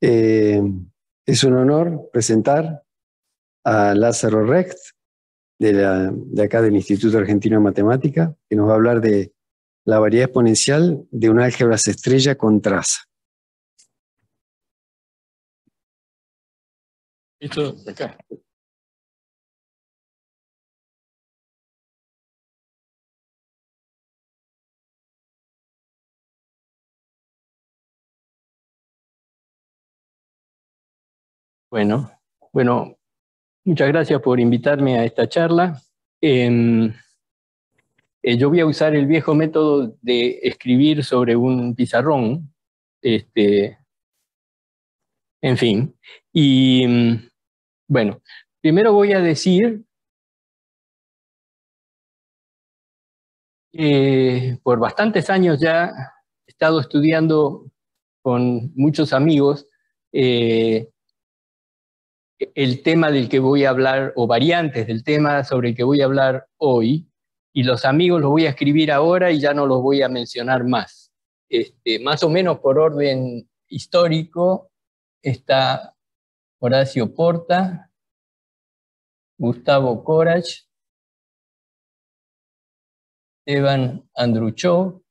Eh, es un honor presentar a Lázaro Recht, de acá del Instituto Argentino de Matemática, que nos va a hablar de la variedad exponencial de un álgebra estrella con traza. Esto acá. Bueno, muchas gracias por invitarme a esta charla. Yo voy a usar el viejo método de escribir sobre un pizarrón, en fin. Y bueno, primero voy a decir que por bastantes años ya he estado estudiando con muchos amigos el tema del que voy a hablar, o variantes del tema sobre el que voy a hablar hoy, y los amigos los voy a escribir ahora y ya no los voy a mencionar más. Más o menos por orden histórico está Horacio Porta, Gustavo Corach, Esteban Andruchó,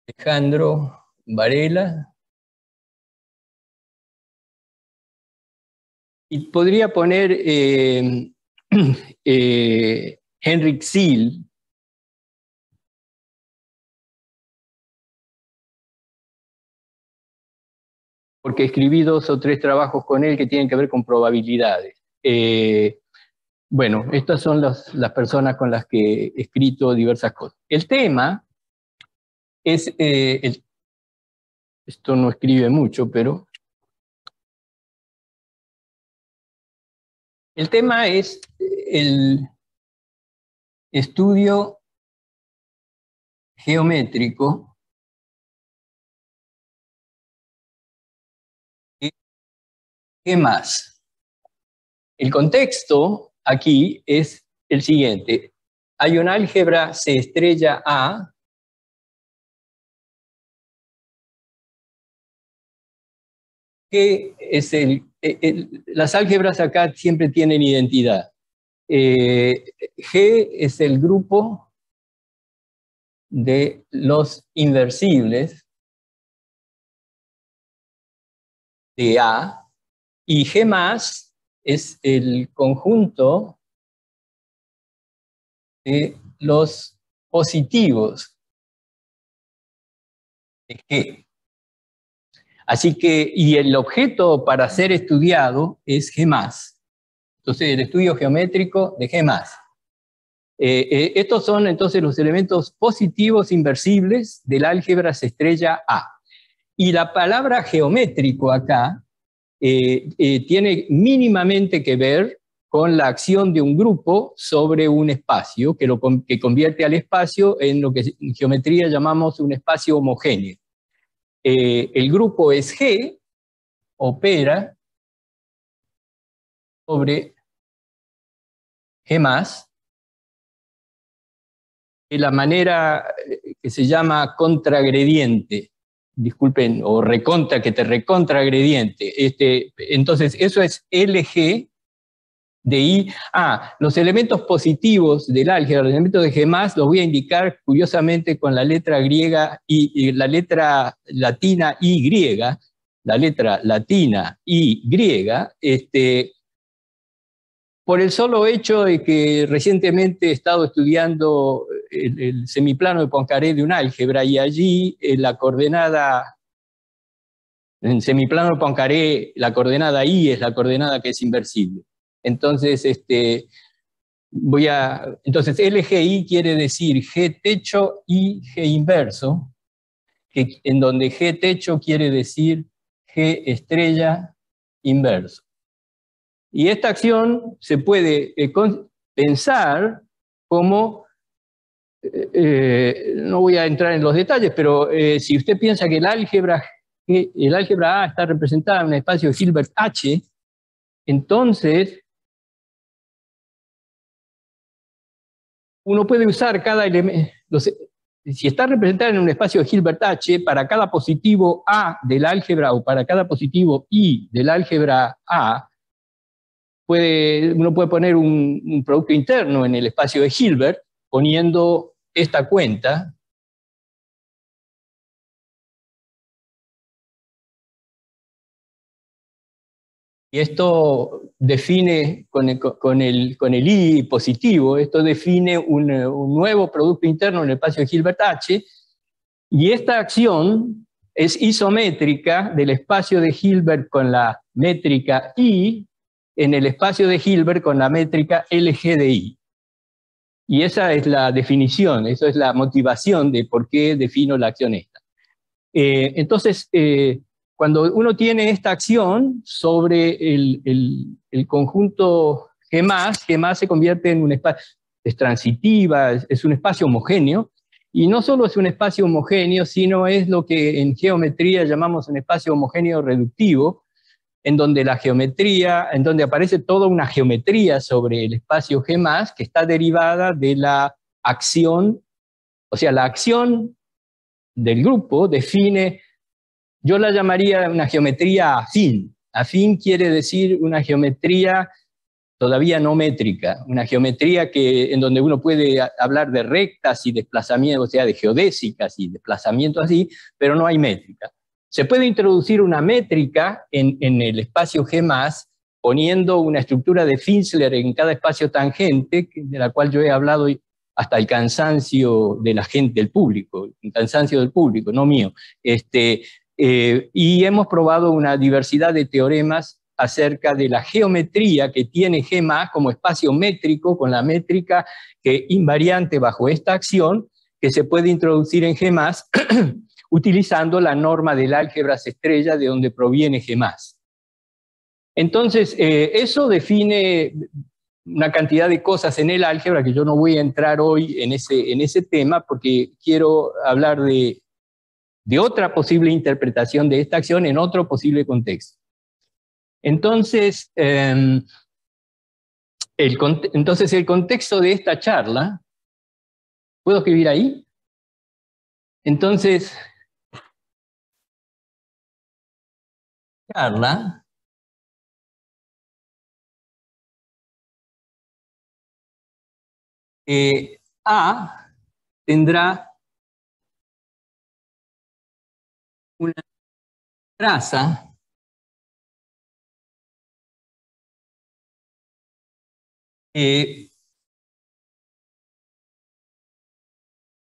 Alejandro Varela, y podría poner Henrik Sill, porque escribí 2 o 3 trabajos con él que tienen que ver con probabilidades. Bueno, estas son las personas con las que he escrito diversas cosas. El tema es, esto no escribe mucho, pero el tema es el estudio geométrico de G más. El contexto aquí es el siguiente. Hay un álgebra C estrella A que es las álgebras acá siempre tienen identidad. G es el grupo de los inversibles de A, y G más es el conjunto de los positivos de G. Así que, y el objeto para ser estudiado es G más. Entonces, el estudio geométrico de G más. Estos son entonces los elementos positivos inversibles del álgebra C estrella A. Y la palabra geométrico acá tiene mínimamente que ver con la acción de un grupo sobre un espacio, que convierte al espacio en lo que en geometría llamamos un espacio homogéneo. El grupo es G, opera sobre G más, de la manera que se llama contragrediente, disculpen, o recontra, que te recontragrediente. Entonces, eso es LG de I. Los elementos positivos del álgebra, los elementos de G+, los voy a indicar curiosamente con la letra griega y la letra latina Y, la letra latina Y, por el solo hecho de que recientemente he estado estudiando el semiplano de Poincaré de un álgebra, y allí la coordenada, en semiplano de Poincaré, la coordenada I es la coordenada que es inversible. Entonces, entonces LGI quiere decir G techo y G inverso, en donde G techo quiere decir G estrella inverso. Y esta acción se puede pensar como, no voy a entrar en los detalles, pero si usted piensa que el álgebra A está representada en un espacio de Hilbert H, entonces uno puede usar cada elemento, si está representada en un espacio de Hilbert H, para cada positivo A del álgebra o para cada positivo I del álgebra A, uno puede poner un producto interno en el espacio de Hilbert poniendo esta cuenta. Y esto define, con el I positivo, esto define un nuevo producto interno en el espacio de Hilbert H, y esta acción es isométrica del espacio de Hilbert con la métrica I en el espacio de Hilbert con la métrica LG de I. Y esa es la definición, eso es la motivación de por qué defino la acción esta. Entonces, cuando uno tiene esta acción sobre el conjunto G+, se convierte en un espacio, es transitiva, es un espacio homogéneo, y no solo es un espacio homogéneo, sino es lo que en geometría llamamos un espacio homogéneo reductivo, en donde la geometría, en donde aparece toda una geometría sobre el espacio G+, que está derivada de la acción, o sea, la acción del grupo define, yo la llamaría una geometría afín. Afín quiere decir una geometría todavía no métrica, una geometría en donde uno puede hablar de rectas y desplazamientos, o sea, de geodésicas y desplazamientos así, pero no hay métrica. Se puede introducir una métrica en el espacio G+, poniendo una estructura de Finsler en cada espacio tangente, de la cual yo he hablado hasta el cansancio de la gente, del público, el cansancio del público, no mío. Y hemos probado una diversidad de teoremas acerca de la geometría que tiene G+ como espacio métrico, con la métrica que invariante bajo esta acción, que se puede introducir en G+, utilizando la norma del álgebra estrella de donde proviene G+. Entonces, eso define una cantidad de cosas en el álgebra que yo no voy a entrar hoy en ese tema, porque quiero hablar de otra posible interpretación de esta acción en otro posible contexto. Entonces, el contexto de esta charla, ¿puedo escribir ahí? Entonces, charla A tendrá una traza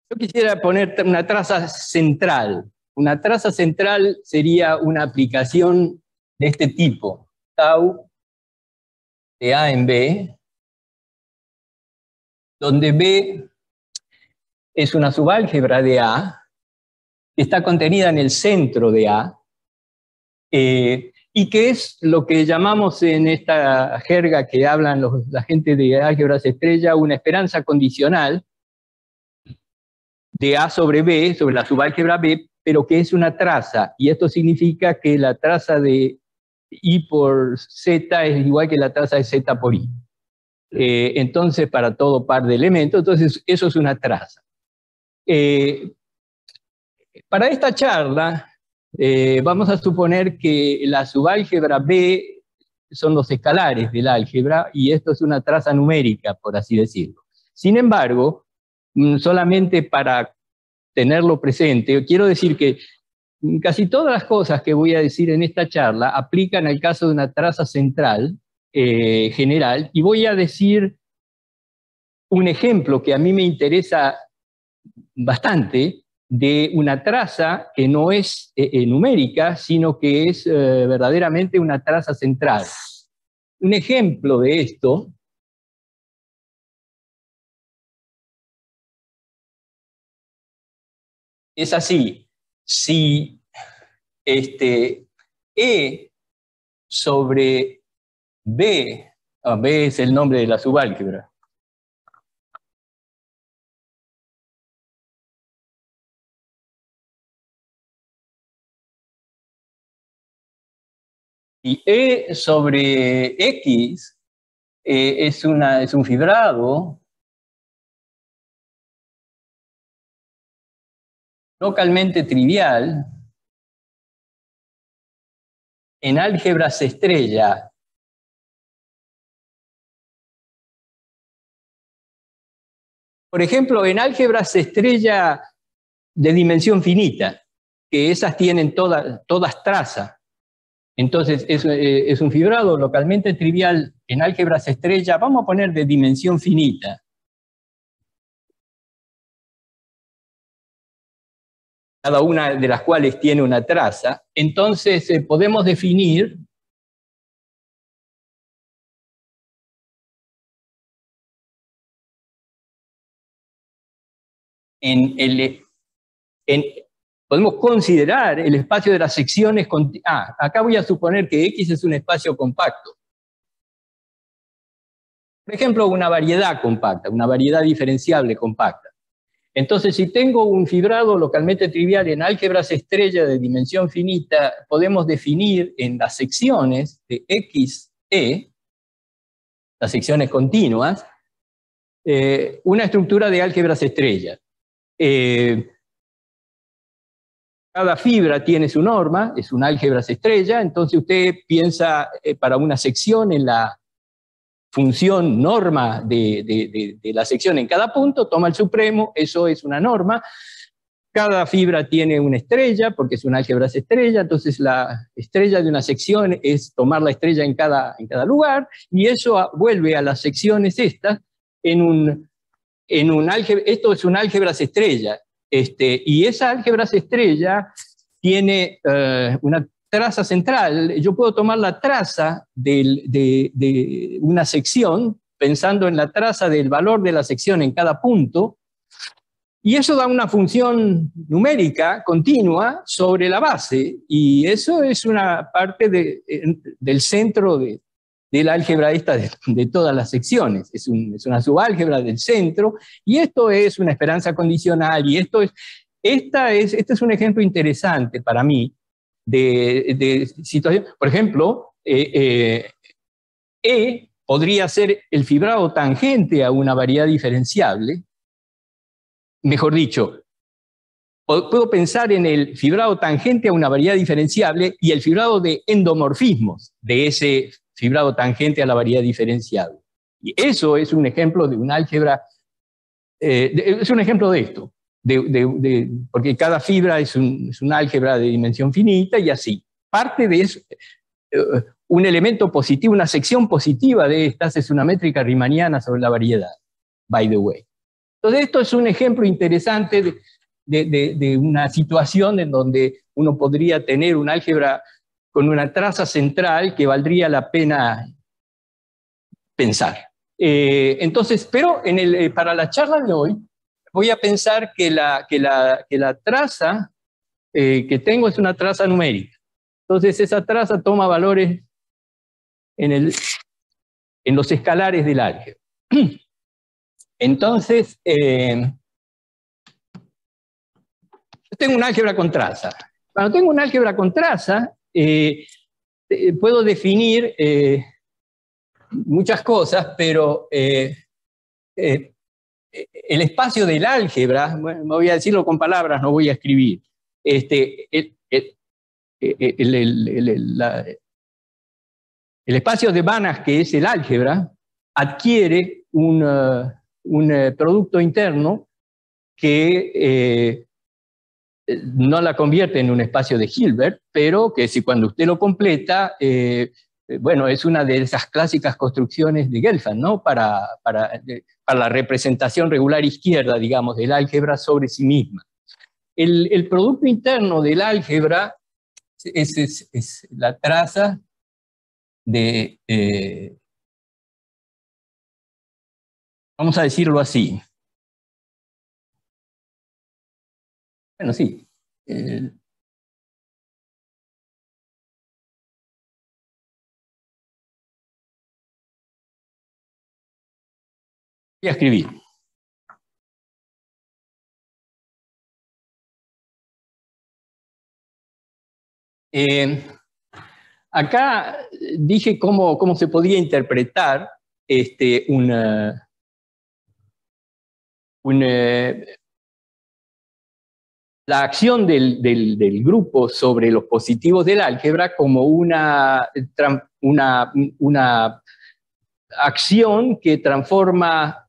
yo quisiera poner una traza central. Una traza central sería una aplicación de este tipo, tau de A en B, donde B es una subálgebra de A, que está contenida en el centro de A, y que es lo que llamamos en esta jerga que hablan la gente de álgebras estrella, una esperanza condicional de A sobre B, sobre la subálgebra B, pero que es una traza, y esto significa que la traza de I por Z es igual que la traza de Z por I. Entonces, para todo par de elementos, entonces eso es una traza. Para esta charla, vamos a suponer que la subálgebra B son los escalares del álgebra, y esto es una traza numérica, por así decirlo. Sin embargo, solamente para tenerlo presente, quiero decir que casi todas las cosas que voy a decir en esta charla aplican al caso de una traza central general, y voy a decir un ejemplo que a mí me interesa bastante de una traza que no es numérica, sino que es verdaderamente una traza central. Un ejemplo de esto es así. Si E sobre B, B es el nombre de la subálgebra, y E sobre X es un fibrado localmente trivial en álgebras estrella. Por ejemplo, en álgebras estrella de dimensión finita, que esas tienen todas traza. Entonces, es un fibrado localmente trivial en álgebras estrella, vamos a poner de dimensión finita. Cada una de las cuales tiene una traza. Entonces, podemos definir podemos considerar el espacio de las secciones. Acá voy a suponer que X es un espacio compacto. Por ejemplo, una variedad compacta, una variedad diferenciable compacta. Entonces, si tengo un fibrado localmente trivial en álgebras estrella de dimensión finita, podemos definir en las secciones de XE, las secciones continuas, una estructura de álgebras estrella. Cada fibra tiene su norma, es una álgebras estrella, entonces usted piensa para una sección en la función norma de la sección en cada punto, toma el supremo, eso es una norma. Cada fibra tiene una estrella, porque es una álgebras estrella, entonces la estrella de una sección es tomar la estrella en cada lugar, y eso vuelve a las secciones estas en un álgebra. Esto es una álgebras estrella, y esa álgebras estrella tiene una traza central. Yo puedo tomar la traza de una sección, pensando en la traza del valor de la sección en cada punto, y eso da una función numérica continua sobre la base, y eso es una parte del centro de la álgebra esta de todas las secciones. Es una subálgebra del centro, y esto es una esperanza condicional, y este es un ejemplo interesante para mí de situación. Por ejemplo, E podría ser el fibrado tangente a una variedad diferenciable. Mejor dicho, puedo pensar en el fibrado tangente a una variedad diferenciable y el fibrado de endomorfismos de ese fibrado tangente a la variedad diferenciable. Y eso es un ejemplo de un álgebra, es un ejemplo de esto, porque cada fibra es un álgebra de dimensión finita y así. Parte de eso, un elemento positivo, una sección positiva de estas es una métrica riemanniana sobre la variedad, by the way. Entonces, esto es un ejemplo interesante de una situación en donde uno podría tener un álgebra con una traza central que valdría la pena pensar. Entonces, pero para la charla de hoy, voy a pensar que la traza que tengo es una traza numérica. Entonces, esa traza toma valores en los escalares del álgebra. Entonces, tengo un álgebra con traza. Cuando tengo un álgebra con traza, puedo definir muchas cosas, pero el espacio del álgebra, bueno, me voy a decirlo con palabras, no voy a escribir. El espacio de Banach, que es el álgebra, adquiere un producto interno que no la convierte en un espacio de Hilbert, pero que si cuando usted lo completa, bueno, es una de esas clásicas construcciones de Gelfand, ¿no? Para la representación regular izquierda, digamos, del álgebra sobre sí misma. El producto interno del álgebra es la traza de, vamos a decirlo así. Bueno, sí. Voy a escribir. Acá dije cómo se podía interpretar la acción del grupo sobre los positivos del álgebra como una acción que transforma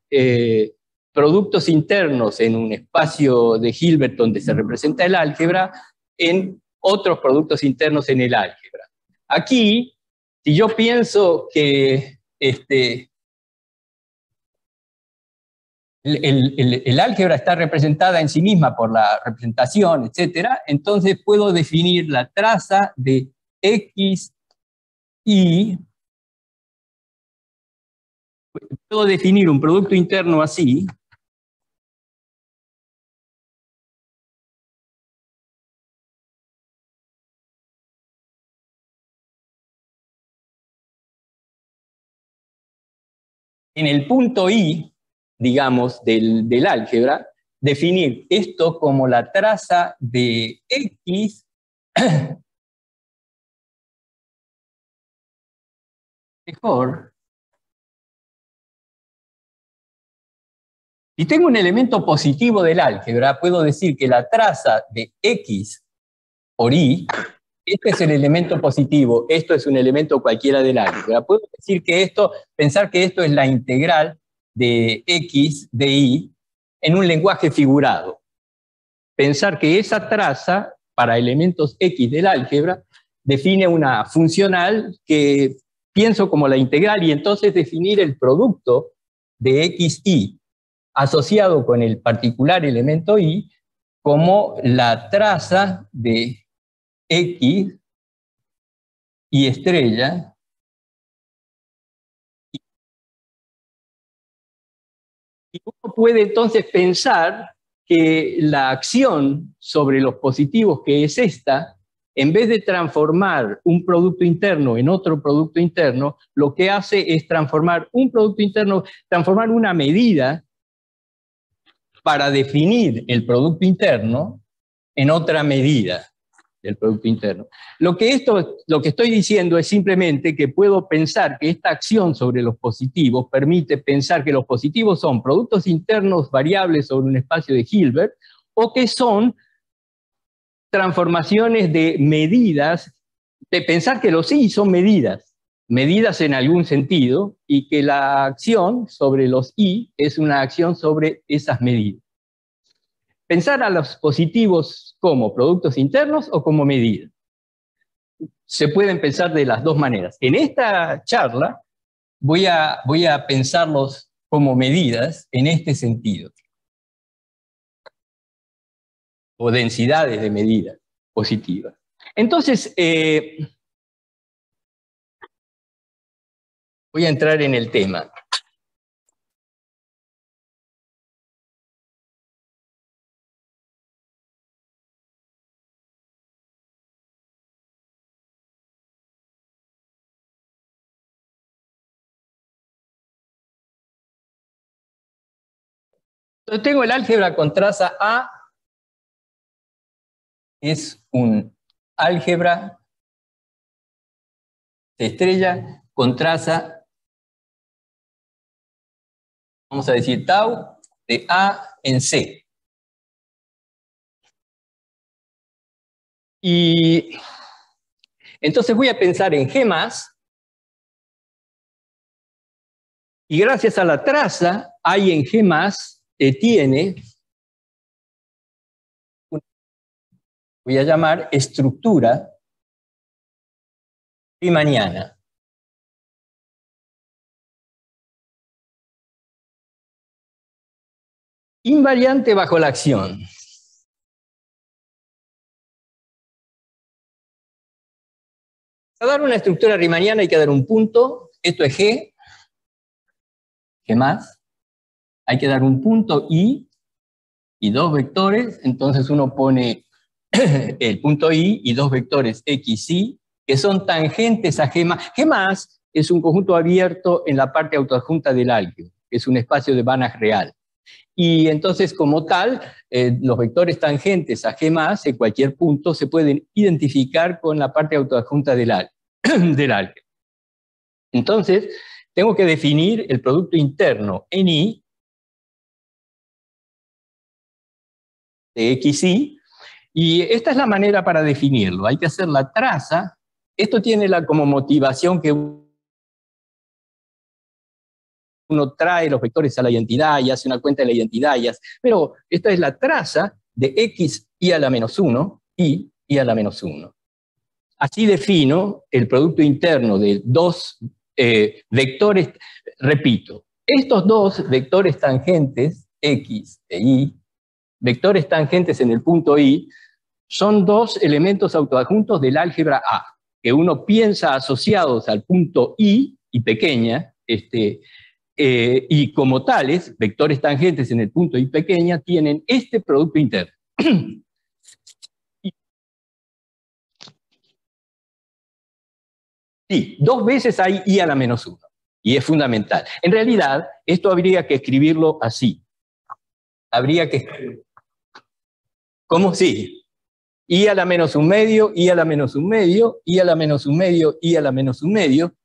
productos internos en un espacio de Hilbert donde se representa el álgebra en otros productos internos en el álgebra. Aquí, si yo pienso que el álgebra está representada en sí misma por la representación, etc., entonces puedo definir la traza de X, Y. Puedo definir un producto interno así. En el punto I, digamos, del álgebra, definir esto como la traza de X mejor. Si tengo un elemento positivo del álgebra, puedo decir que la traza de X por Y, este es el elemento positivo, esto es un elemento cualquiera del álgebra. Puedo decir que pensar que esto es la integral de X de Y en un lenguaje figurado. Pensar que esa traza para elementos X del álgebra define una funcional que pienso como la integral y entonces definir el producto de XY asociado con el particular elemento Y como la traza de X y estrella y uno puede entonces pensar que la acción sobre los positivos, que es esta, en vez de transformar un producto interno en otro producto interno, lo que hace es transformar un producto interno, transformar una medida para definir el producto interno en otra medida del producto interno. Lo que estoy diciendo es simplemente que puedo pensar que esta acción sobre los positivos permite pensar que los positivos son productos internos variables sobre un espacio de Hilbert o que son transformaciones de medidas, de pensar que los I son medidas en algún sentido y que la acción sobre los I es una acción sobre esas medidas. Pensar a los positivos como productos internos o como medidas. Se pueden pensar de las dos maneras. En esta charla voy a pensarlos como medidas en este sentido, o densidades de medidas positivas. Entonces, voy a entrar en el tema. Entonces tengo el álgebra con traza A, es un álgebra de estrella con traza, vamos a decir tau, de A en C. Y entonces voy a pensar en G+, y gracias a la traza, hay en G+, tiene, voy a llamar estructura riemanniana. Invariante bajo la acción. Para dar una estructura riemanniana hay que dar un punto, esto es G, G+, hay que dar un punto I y dos vectores, entonces uno pone el punto I y dos vectores X, Y, que son tangentes a G+. G+ es un conjunto abierto en la parte autoadjunta del álgebra, es un espacio de Banach real. Y entonces, como tal, los vectores tangentes a G+ en cualquier punto se pueden identificar con la parte autoadjunta del álgebra. Entonces, tengo que definir el producto interno en I de XY, Y esta es la manera para definirlo. Hay que hacer la traza. Esto tiene como motivación que uno trae los vectores a la identidad y hace una cuenta de la identidad, pero esta es la traza de x y a la menos 1 y a la menos 1. Así defino el producto interno de dos vectores, repito, estos dos vectores tangentes, x e y, vectores tangentes en el punto y, son dos elementos autoadjuntos del álgebra A, que uno piensa asociados al punto y pequeña, y como tales, vectores tangentes en el punto y pequeña tienen este producto interno. Sí, dos veces hay i a la menos 1, y es fundamental. En realidad, esto habría que escribirlo así. Habría que... ¿Cómo? Sí. I a la menos 1 medio, i a la menos 1 medio, i a la menos 1 medio, i a la menos 1 medio.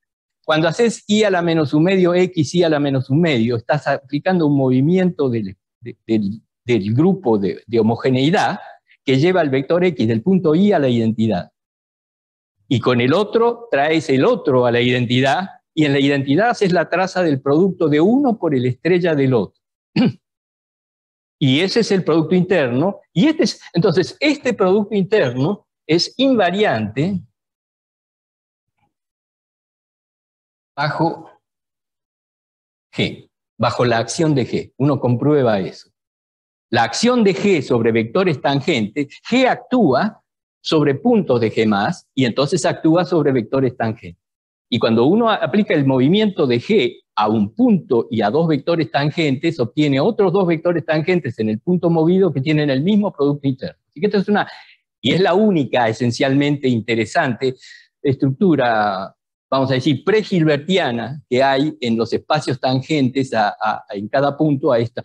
Cuando haces i a la menos 1 medio, x i a la menos 1 medio, estás aplicando un movimiento del grupo de homogeneidad que lleva al vector x del punto i a la identidad. Y con el otro traes el otro a la identidad, y en la identidad haces la traza del producto de uno por el estrella del otro. Y ese es el producto interno, y entonces este producto interno es invariante bajo G, bajo la acción de G. Uno comprueba eso. La acción de G sobre vectores tangentes, G actúa sobre puntos de G+, y entonces actúa sobre vectores tangentes. Y cuando uno aplica el movimiento de G a un punto y a dos vectores tangentes, obtiene otros dos vectores tangentes en el punto movido que tienen el mismo producto interno. Así que esto es y es la única esencialmente interesante estructura, vamos a decir, pre-hilbertiana que hay en los espacios tangentes en cada punto a esta.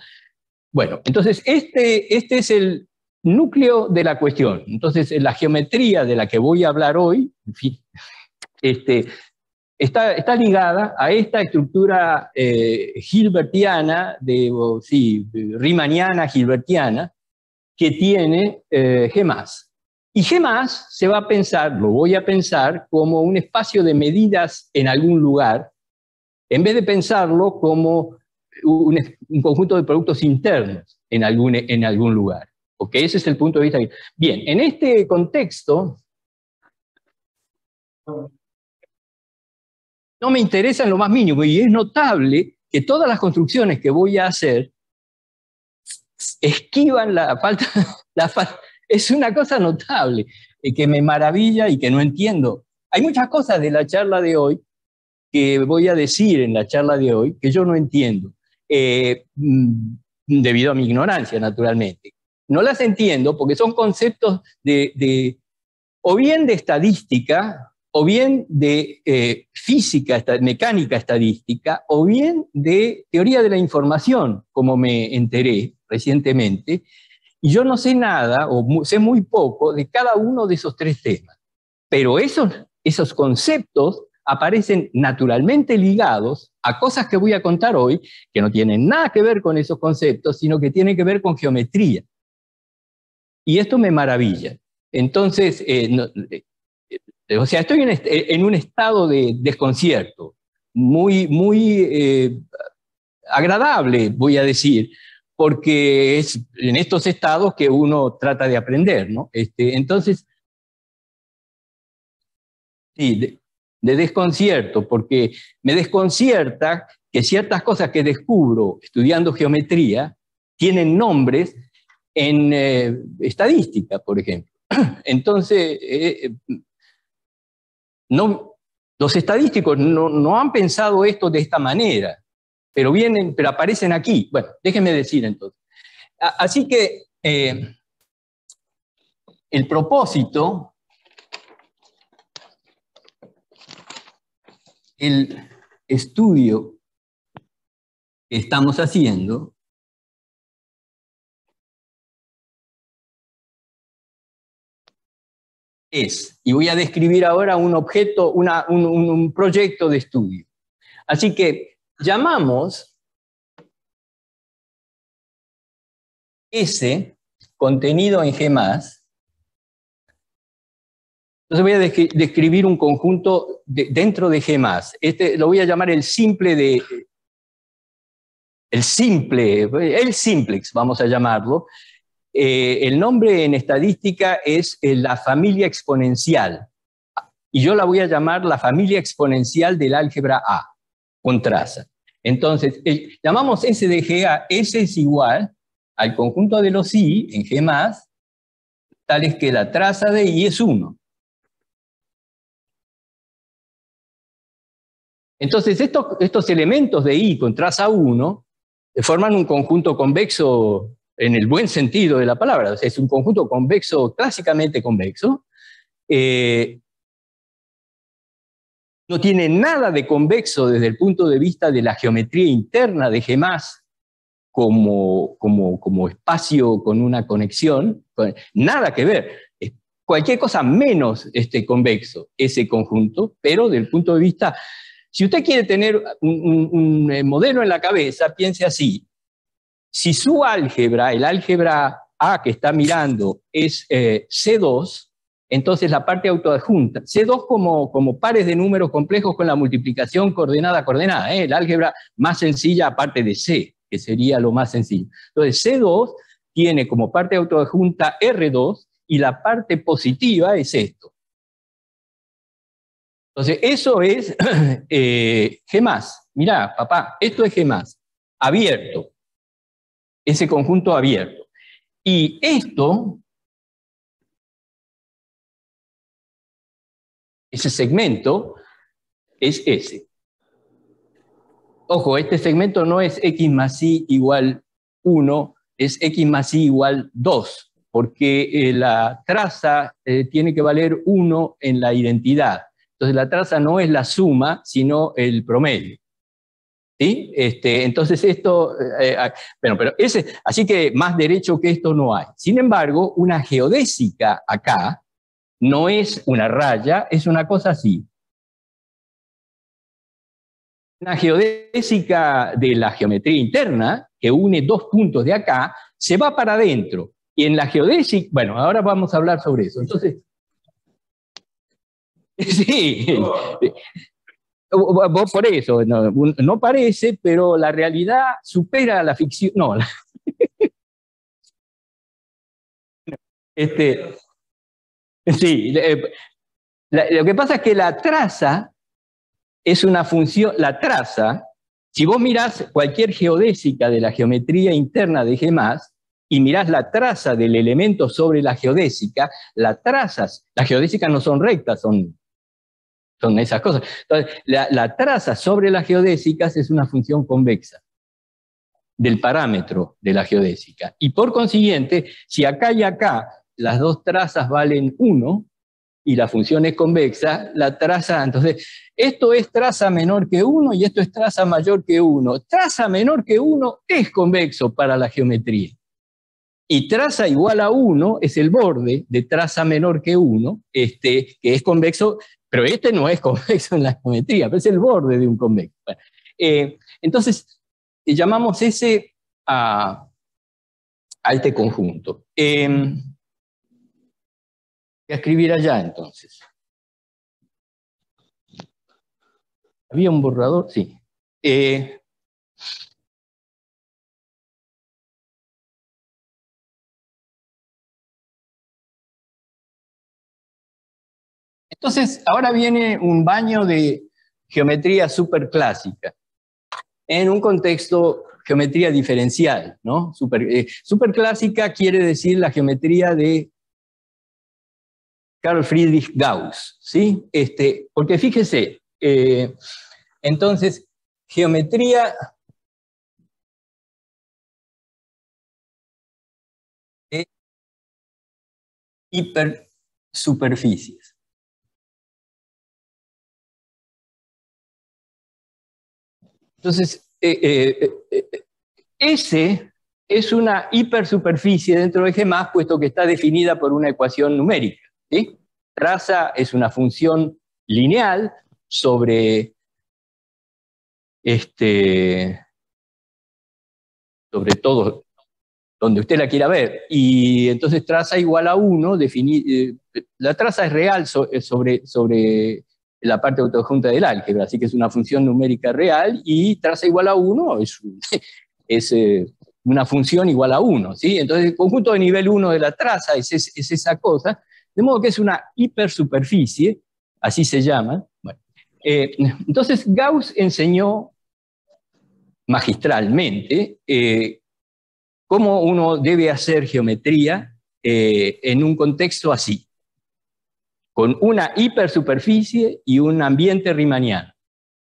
Bueno, entonces este es el núcleo de la cuestión. Entonces la geometría de la que voy a hablar hoy, en fin, está ligada a esta estructura hilbertiana, riemanniana hilbertiana, que tiene G+. Y G+ se va a pensar, lo voy a pensar, como un espacio de medidas en algún lugar, en vez de pensarlo como un conjunto de productos internos en algún lugar. ¿Ok? Ese es el punto de vista. Bien, en este contexto, no me interesa en lo más mínimo, y es notable que todas las construcciones que voy a hacer esquivan la falta, es una cosa notable, que me maravilla y que no entiendo. Hay muchas cosas de la charla de hoy que voy a decir en la charla de hoy que yo no entiendo, debido a mi ignorancia, naturalmente. No las entiendo porque son conceptos o bien de estadística, o bien de física, mecánica estadística, o bien de teoría de la información, como me enteré recientemente, y yo no sé nada, o sé muy poco, de cada uno de esos tres temas. Pero esos conceptos aparecen naturalmente ligados a cosas que voy a contar hoy, que no tienen nada que ver con esos conceptos, sino que tienen que ver con geometría. Y esto me maravilla. Entonces, o sea, estoy en un estado de desconcierto, muy agradable, voy a decir, porque es en estos estados que uno trata de aprender, ¿no? Entonces, sí, de desconcierto, porque me desconcierta que ciertas cosas que descubro estudiando geometría tienen nombres en estadística, por ejemplo. Entonces, los estadísticos no han pensado esto de esta manera, pero aparecen aquí. Bueno, déjenme decir entonces. Así que el propósito, el estudio que estamos haciendo, y voy a describir ahora un objeto, un proyecto de estudio. Así que llamamos S, contenido en G+, Entonces voy a describir un conjunto dentro de G+. Este lo voy a llamar el simplex, vamos a llamarlo. El nombre en estadística es la familia exponencial. Y yo la voy a llamar la familia exponencial del álgebra A, con traza. Entonces, llamamos S de G a S es igual al conjunto de los I en G+, tales que la traza de I es 1. Entonces, estos elementos de I con traza 1 forman un conjunto convexo en el buen sentido de la palabra. O sea, es un conjunto convexo, clásicamente convexo. No tiene nada de convexo desde el punto de vista de la geometría interna de G+, como espacio con una conexión. Nada que ver. Cualquier cosa menos convexo, ese conjunto, pero del punto de vista... Si usted quiere tener un modelo en la cabeza, piense así. Si su álgebra, el álgebra A que está mirando, es C2, entonces la parte autoadjunta, C2 como pares de números complejos con la multiplicación coordenada-coordenada, el álgebra más sencilla aparte de C, que sería lo más sencillo. Entonces C2 tiene como parte autoadjunta R2 y la parte positiva es esto. Entonces, eso es G+. Mirá, papá, esto es G+, abierto. Ese conjunto abierto. Y esto, ese segmento, es S. Ojo, este segmento no es X más Y igual 1, es X más Y igual 2, porque la traza tiene que valer 1 en la identidad. Entonces la traza no es la suma, sino el promedio. ¿Sí? Entonces esto, bueno, pero así que más derecho que esto no hay. Sin embargo, una geodésica acá no es una raya, es una cosa así. Una geodésica de la geometría interna, que une dos puntos de acá, se va para adentro. Y en la geodésica, bueno, ahora vamos a hablar sobre eso. Entonces, sí, vos por eso, no parece, pero la realidad supera la ficción. No, sí, lo que pasa es que la traza es una función, la traza, si vos mirás cualquier geodésica de la geometría interna de G+, y mirás la traza del elemento sobre la geodésica, las geodésicas no son rectas, son esas cosas. Entonces, la traza sobre las geodésicas es una función convexa del parámetro de la geodésica. Y por consiguiente, si acá y acá las dos trazas valen 1, y la función es convexa, la traza, entonces, esto es traza menor que 1 y esto es traza mayor que 1. Traza menor que 1 es convexo para la geometría. Y traza igual a 1 es el borde de traza menor que 1, que es convexo, pero este no es convexo en la geometría, pero es el borde de un convexo. Bueno, entonces, llamamos ese a este conjunto. Voy a escribir allá entonces. ¿Había un borrador? Sí. Entonces, ahora viene un baño de geometría superclásica en un contexto geometría diferencial, ¿no? Superclásica quiere decir la geometría de Carl Friedrich Gauss, ¿sí? Porque fíjese, entonces, geometría de hipersuperficies. Entonces, S es una hipersuperficie dentro de G+, puesto que está definida por una ecuación numérica, ¿sí? Traza es una función lineal sobre sobre todo donde usted la quiera ver. Y entonces traza igual a 1, la traza es real sobre la parte autodisjunta del álgebra, así que es una función numérica real, y traza igual a 1 es una función igual a 1, ¿sí? Entonces el conjunto de nivel 1 de la traza es esa cosa, de modo que es una hipersuperficie, así se llama. Bueno, entonces Gauss enseñó magistralmente cómo uno debe hacer geometría en un contexto así, con una hipersuperficie y un ambiente riemanniano.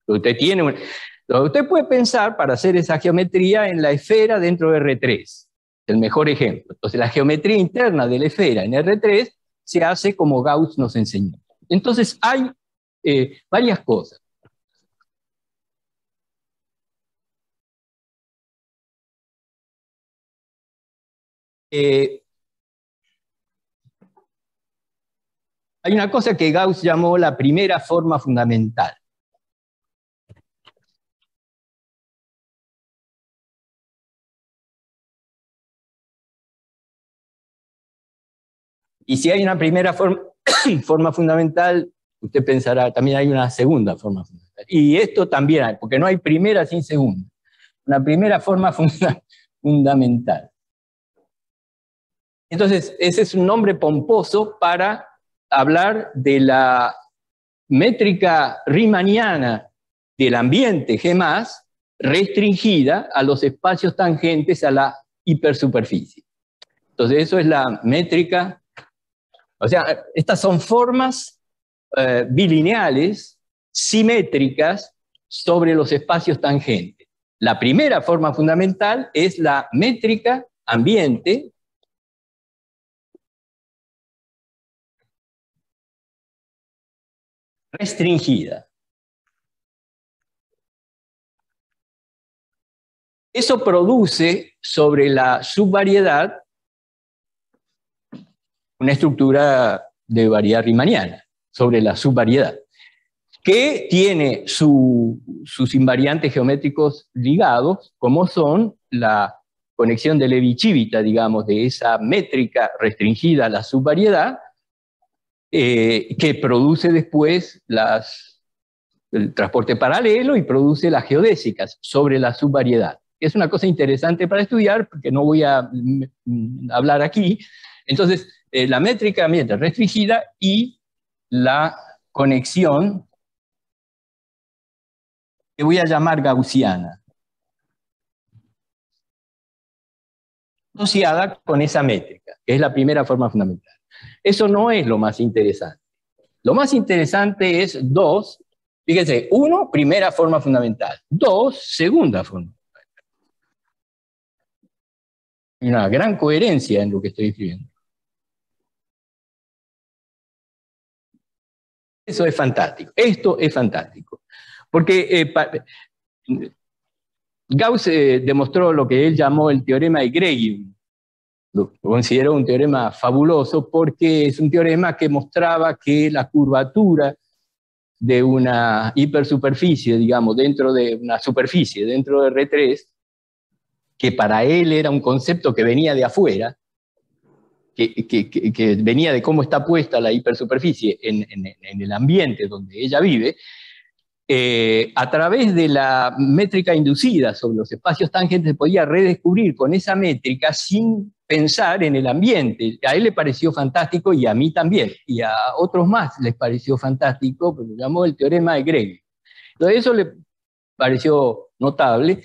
Usted puede pensar para hacer esa geometría en la esfera dentro de R3, el mejor ejemplo. Entonces la geometría interna de la esfera en R3 se hace como Gauss nos enseñó. Entonces hay varias cosas. Hay una cosa que Gauss llamó la primera forma fundamental. Y si hay una primera forma fundamental, usted pensará, también hay una segunda forma fundamental. Y esto también hay, porque no hay primera sin segunda. Una primera forma fundamental. Entonces, ese es un nombre pomposo para hablar de la métrica riemanniana del ambiente G+, restringida a los espacios tangentes a la hipersuperficie. Entonces, eso es la métrica. O sea, estas son formas bilineales, simétricas, sobre los espacios tangentes. La primera forma fundamental es la métrica ambiente restringida. Eso produce sobre la subvariedad una estructura de variedad riemanniana, sobre la subvariedad, que tiene sus invariantes geométricos ligados, como son la conexión de Levi-Civita, digamos, de esa métrica restringida a la subvariedad, que produce después el transporte paralelo y produce las geodésicas sobre la subvariedad. Es una cosa interesante para estudiar, porque no voy a hablar aquí. Entonces, la métrica ambiente restringida y la conexión que voy a llamar gaussiana, asociada con esa métrica, que es la primera forma fundamental. Eso no es lo más interesante. Lo más interesante es 2, fíjense, 1, primera forma fundamental, 2, segunda forma. Hay una gran coherencia en lo que estoy escribiendo. Eso es fantástico. Esto es fantástico. Porque Gauss demostró lo que él llamó el teorema de Gregium. Lo consideró un teorema fabuloso porque es un teorema que mostraba que la curvatura de una hipersuperficie, digamos, dentro de una superficie, dentro de R3, que para él era un concepto que venía de afuera, que venía de cómo está puesta la hipersuperficie en el ambiente donde ella vive, a través de la métrica inducida sobre los espacios tangentes se podía redescubrir con esa métrica sin pensar en el ambiente. A él le pareció fantástico y a mí también, y a otros más les pareció fantástico, porque lo llamó el teorema de Gregium. Entonces eso le pareció notable.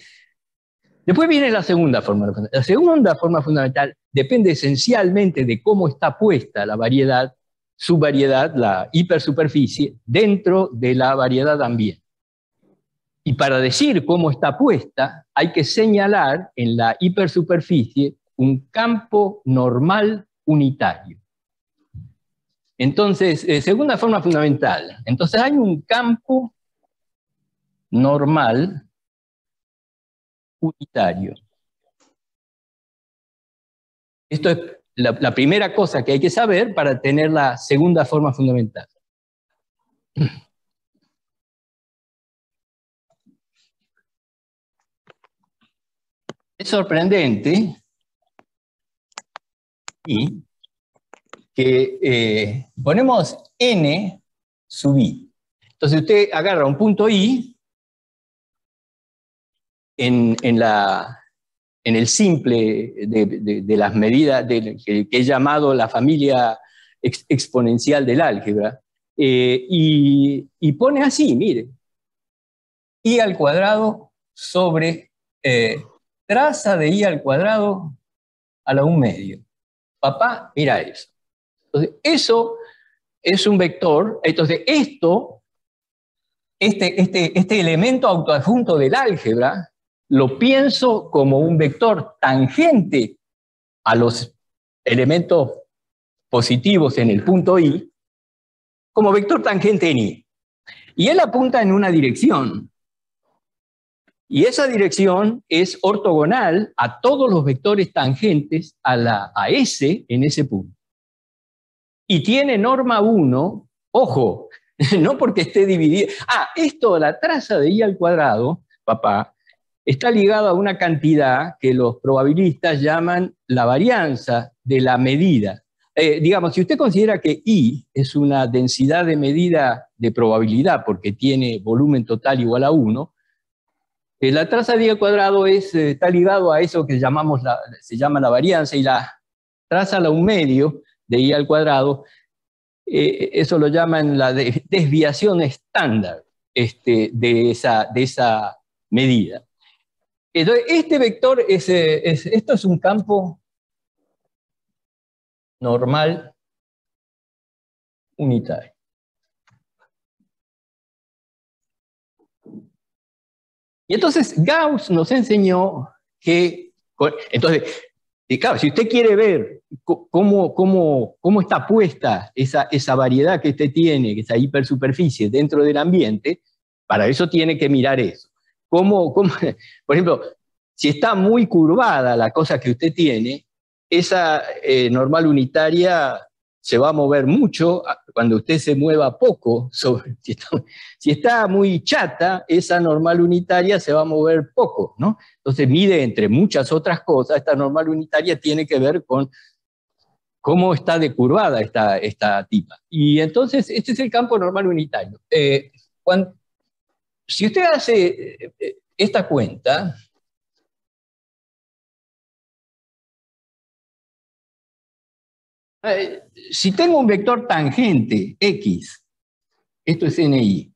Después viene la segunda forma. La segunda forma fundamental depende esencialmente de cómo está puesta la variedad, subvariedad, la hipersuperficie, dentro de la variedad ambiente. Y para decir cómo está puesta, hay que señalar en la hipersuperficie un campo normal unitario. Entonces, segunda forma fundamental. Entonces hay un campo normal unitario. Esto es la primera cosa que hay que saber para tener la segunda forma fundamental. Es sorprendente I, que ponemos n sub i. Entonces usted agarra un punto i en el simple de las medidas que he llamado la familia exponencial del álgebra, y pone así, mire, i al cuadrado sobre traza de i al cuadrado a la 1/2. Papá, mira eso. Entonces, eso es un vector. Entonces, este elemento autoadjunto del álgebra lo pienso como un vector tangente a los elementos positivos en el punto i, como vector tangente en i. Y él apunta en una dirección. Y esa dirección es ortogonal a todos los vectores tangentes a S en ese punto. Y tiene norma 1, ojo, no porque esté dividida. Esto, la traza de i al cuadrado, papá, está ligado a una cantidad que los probabilistas llaman la varianza de la medida. Digamos, si usted considera que I es una densidad de medida de probabilidad porque tiene volumen total igual a 1, la traza de I al cuadrado está ligado a eso que se llama la varianza, y la traza a la 1/2 de I al cuadrado, eso lo llaman la desviación estándar de esa medida. Entonces, este vector esto es un campo normal unitario. Y entonces Gauss nos enseñó que, entonces, claro, si usted quiere ver cómo está puesta esa variedad que usted tiene, esa hipersuperficie dentro del ambiente, para eso tiene que mirar eso. Por ejemplo, si está muy curvada la cosa que usted tiene, esa normal unitaria se va a mover mucho cuando usted se mueva poco. Si está muy chata, esa normal unitaria se va a mover poco, ¿no? Entonces mide entre muchas otras cosas. Esta normal unitaria tiene que ver con cómo está decurvada esta tipa. Y entonces este es el campo normal unitario. Si usted hace esta cuenta, si tengo un vector tangente X, esto es NI,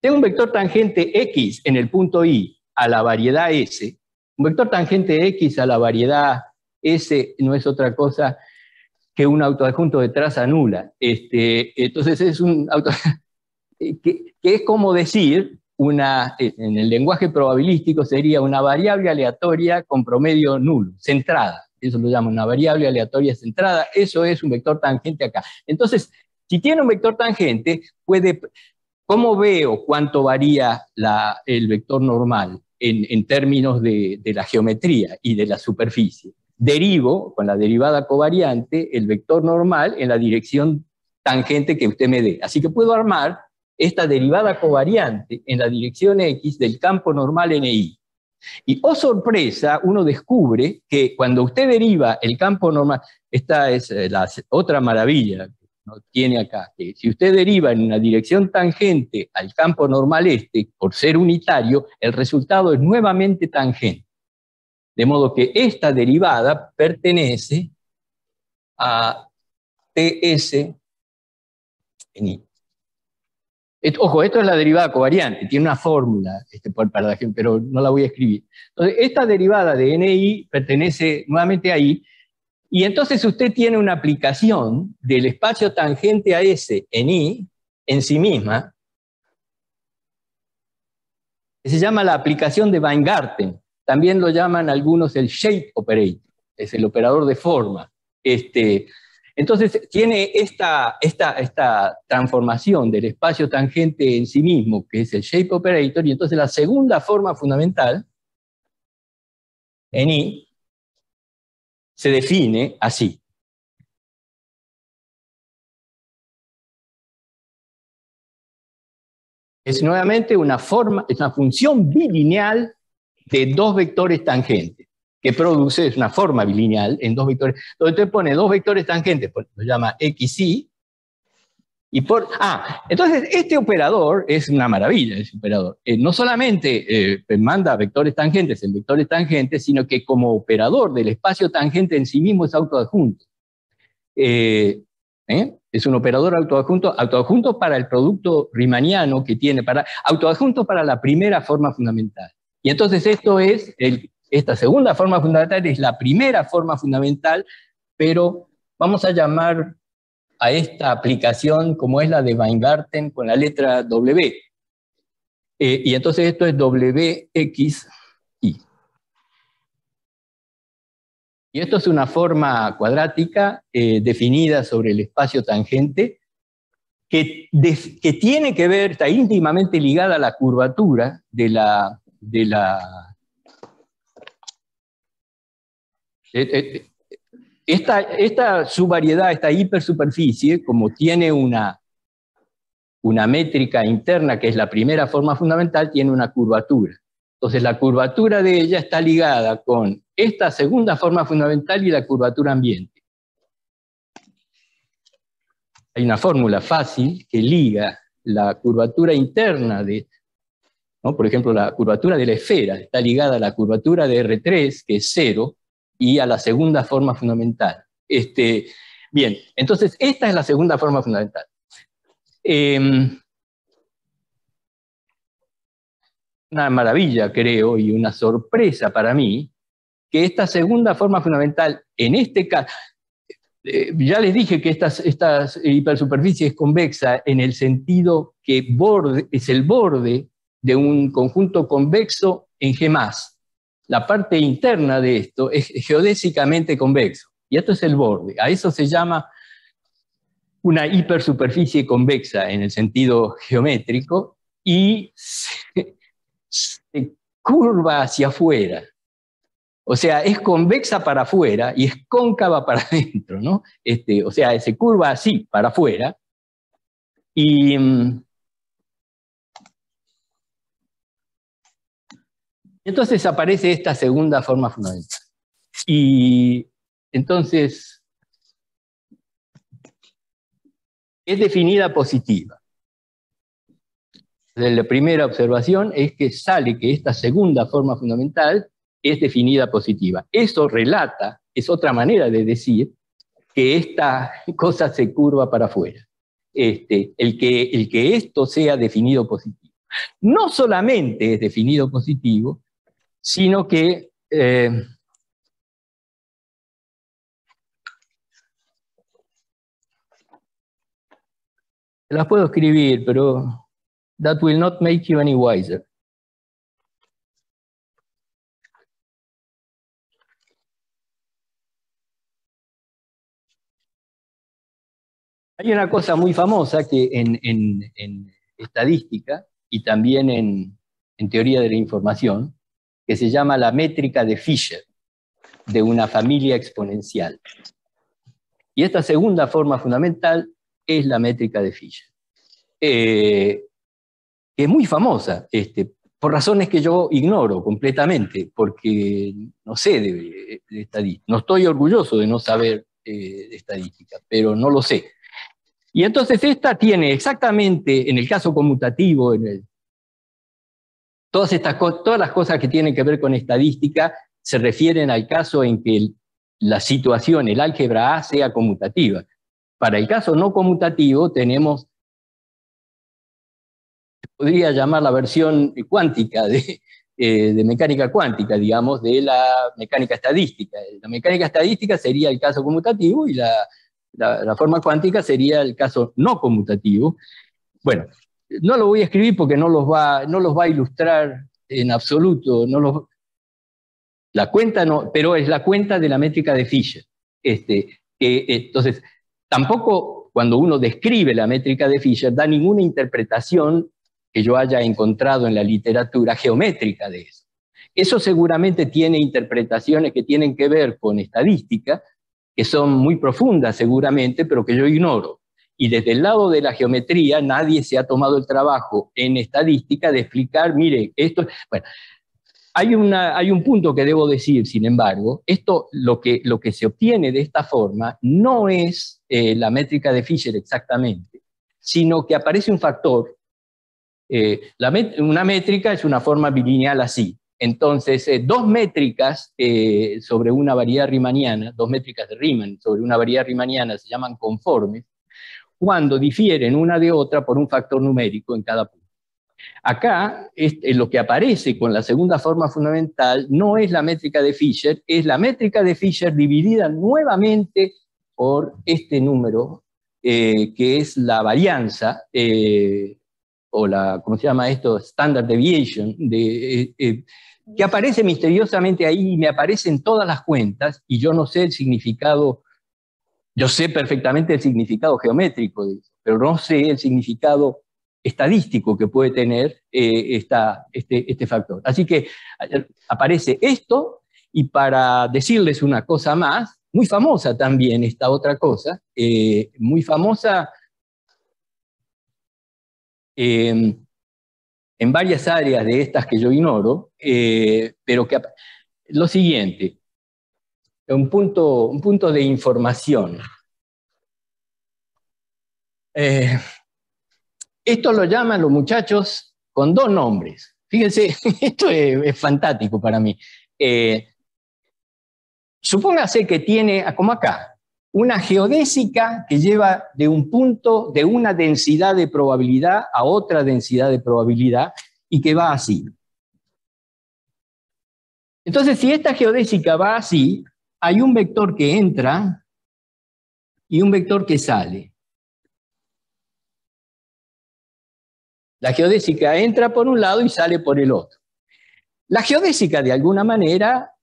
tengo un vector tangente X en el punto I a la variedad S, un vector tangente X a la variedad S no es otra cosa que un autoadjunto de traza nula. Entonces es un que es como decir, en el lenguaje probabilístico sería una variable aleatoria con promedio nulo, centrada. Eso lo llaman una variable aleatoria centrada. Eso es un vector tangente acá. Entonces, si tiene un vector tangente, ¿cómo veo cuánto varía el vector normal en términos de la geometría y de la superficie? Derivo, con la derivada covariante, el vector normal en la dirección tangente que usted me dé. Así que puedo armar esta derivada covariante en la dirección X del campo normal NI. Y, oh sorpresa, uno descubre que cuando usted deriva el campo normal, esta es la otra maravilla que no tiene acá, que si usted deriva en una dirección tangente al campo normal por ser unitario, el resultado es nuevamente tangente. De modo que esta derivada pertenece a TS en I. Ojo, esto es la derivada covariante, tiene una fórmula para la gente, pero no la voy a escribir. Entonces, esta derivada de NI pertenece nuevamente a I, y entonces usted tiene una aplicación del espacio tangente a S en I, en sí misma, que se llama la aplicación de Weingarten. También lo llaman algunos el shape operator, es el operador de forma. Entonces tiene esta transformación del espacio tangente en sí mismo, que es el shape operator, y entonces la segunda forma fundamental, en I, se define así. Es nuevamente una función bilineal de dos vectores tangentes. que produce es una forma bilineal en dos vectores, donde usted pone dos vectores tangentes, lo llama XY, y entonces este operador es una maravilla, ese operador. No solamente manda vectores tangentes en vectores tangentes, sino que como operador del espacio tangente en sí mismo es autoadjunto. Es un operador autoadjunto para el producto riemanniano que tiene, autoadjunto para la primera forma fundamental. Y entonces esta segunda forma fundamental es la primera forma fundamental, pero vamos a llamar a esta aplicación como es la de Weingarten con la letra W. Y entonces esto es WXY. Y esto es una forma cuadrática definida sobre el espacio tangente que tiene que ver, está íntimamente ligada a la curvatura esta subvariedad, esta hipersuperficie, como tiene una métrica interna que es la primera forma fundamental, tiene una curvatura. Entonces la curvatura de ella está ligada con esta segunda forma fundamental y la curvatura ambiente. Hay una fórmula fácil que liga la curvatura interna ¿no? Por ejemplo, la curvatura de la esfera está ligada a la curvatura de R3, que es 0, y a la segunda forma fundamental. Bien, entonces esta es la segunda forma fundamental. Una maravilla, creo, y una sorpresa para mí, que esta segunda forma fundamental, en este caso, ya les dije que esta hipersuperficie es convexa en el sentido que es el borde de un conjunto convexo en G+. La parte interna de esto es geodésicamente convexo, y esto es el borde. A eso se llama una hipersuperficie convexa en el sentido geométrico, y se curva hacia afuera. O sea, es convexa para afuera y es cóncava para adentro, ¿no? O sea, se curva así para afuera. Y entonces aparece esta segunda forma fundamental. Y entonces es definida positiva. La primera observación es que sale que esta segunda forma fundamental es definida positiva. Eso relata, es otra manera de decir que esta cosa se curva para afuera. El que esto sea definido positivo. No solamente es definido positivo, sino que las puedo escribir, pero that will not make you any wiser. Hay una cosa muy famosa que en estadística y también en teoría de la información, que se llama la métrica de Fisher, de una familia exponencial. Y esta segunda forma fundamental es la métrica de Fisher. Que es muy famosa, por razones que yo ignoro completamente, porque no sé de estadística. No estoy orgulloso de no saber de estadística, pero no lo sé. Y entonces esta tiene exactamente, en el caso conmutativo, todas las cosas que tienen que ver con estadística se refieren al caso en que la situación, el álgebra A, sea conmutativa. Para el caso no conmutativo tenemos, podría llamar la versión cuántica de mecánica cuántica, digamos, de la mecánica estadística. La mecánica estadística sería el caso conmutativo y la forma cuántica sería el caso no conmutativo. Bueno, no lo voy a escribir porque no los va a ilustrar en absoluto, la cuenta no, pero es la cuenta de la métrica de Fisher. Entonces, tampoco cuando uno describe la métrica de Fisher da ninguna interpretación que yo haya encontrado en la literatura geométrica de eso. Eso seguramente tiene interpretaciones que tienen que ver con estadística, que son muy profundas seguramente, pero que yo ignoro. Y desde el lado de la geometría nadie se ha tomado el trabajo en estadística de explicar, mire, esto... Bueno, hay un punto que debo decir, sin embargo, lo que se obtiene de esta forma no es la métrica de Fisher exactamente, sino que aparece un factor. Una métrica es una forma bilineal así. Entonces, dos métricas sobre una variedad riemanniana, dos métricas de Riemann sobre una variedad riemanniana se llaman conformes cuando difieren una de otra por un factor numérico en cada punto. Acá, lo que aparece con la segunda forma fundamental no es la métrica de Fisher, es la métrica de Fisher dividida nuevamente por este número, que es la varianza, o la, ¿cómo se llama esto? Standard deviation, que aparece misteriosamente ahí y me aparece en todas las cuentas, y yo no sé el significado, yo sé perfectamente el significado geométrico de eso, pero no sé el significado estadístico que puede tener este factor. Así que aparece esto, y para decirles una cosa más, muy famosa también esta otra cosa, muy famosa en varias áreas de estas que yo ignoro, pero que lo siguiente, un punto de información. Esto lo llaman los muchachos con dos nombres. Fíjense, esto es fantástico para mí. Supóngase que tiene, como acá, una geodésica que lleva de un punto, de una densidad de probabilidad a otra densidad de probabilidad, y que va así. Entonces, si esta geodésica va así, hay un vector que entra y un vector que sale. La geodésica entra por un lado y sale por el otro. La geodésica, de alguna manera,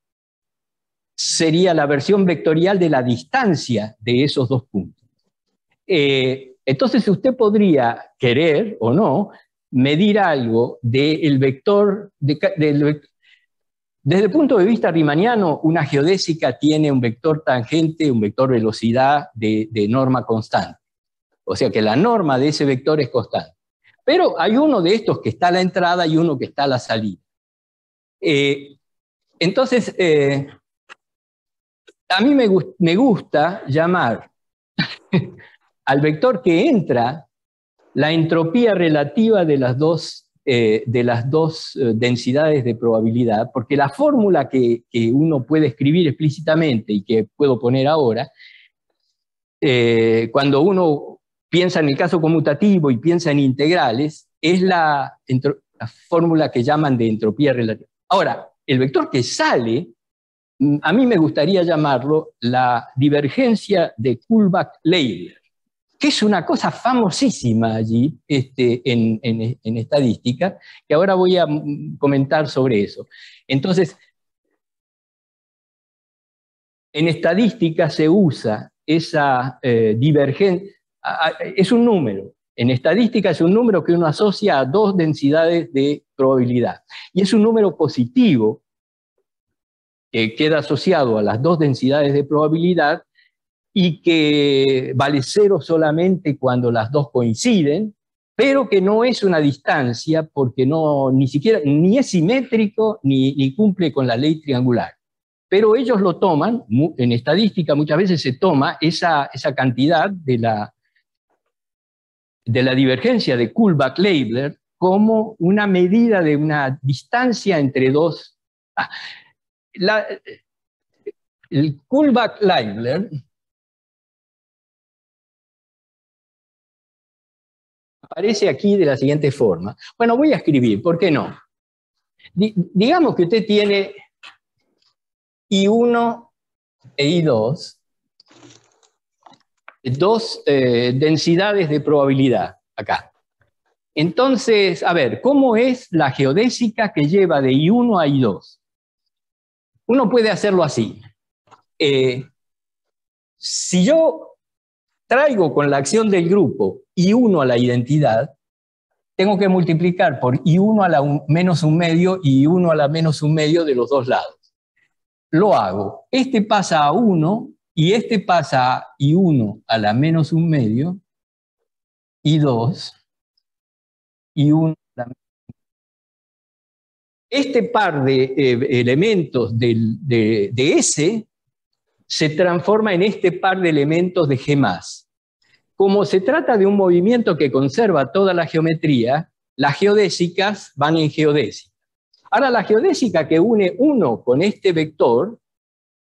sería la versión vectorial de la distancia de esos dos puntos. Entonces, usted podría querer o no medir algo del vector, desde el punto de vista riemanniano, una geodésica tiene un vector tangente, un vector velocidad de norma constante. O sea que la norma de ese vector es constante. Pero hay uno de estos que está a la entrada y uno que está a la salida. Entonces, a mí me gusta llamar al vector que entra la entropía relativa de las dos densidades de probabilidad, porque la fórmula que uno puede escribir explícitamente y que puedo poner ahora, cuando uno piensa en el caso conmutativo y piensa en integrales, es la fórmula que llaman de entropía relativa. Ahora, el vector que sale, a mí me gustaría llamarlo la divergencia de Kullback-Leibler, que es una cosa famosísima allí en estadística, que ahora voy a comentar sobre eso. Entonces, en estadística se usa esa divergencia, es un número. En estadística es un número que uno asocia a dos densidades de probabilidad. Y es un número positivo que queda asociado a las dos densidades de probabilidad y que vale cero solamente cuando las dos coinciden, pero que no es una distancia porque ni siquiera ni es simétrico ni cumple con la ley triangular. Pero ellos lo toman, en estadística muchas veces se toma esa cantidad de la divergencia de Kullback-Leibler como una medida de una distancia entre dos. El Kullback-Leibler aparece aquí de la siguiente forma. Bueno, voy a escribir, ¿por qué no? Digamos que usted tiene I1 e I2, dos densidades de probabilidad acá. Entonces, a ver, ¿cómo es la geodésica que lleva de I1 a I2? Uno puede hacerlo así. Si yo traigo con la acción del grupo I1 a la identidad, tengo que multiplicar por I1 a la menos un medio y I1 a la menos un medio de los dos lados. Lo hago. Este pasa a 1 y este pasa a I1 a la menos un medio, I2, I1 a la este par de elementos de S se transforma en este par de elementos de G+. Como se trata de un movimiento que conserva toda la geometría, las geodésicas van en geodésica. Ahora, la geodésica que une 1 con este vector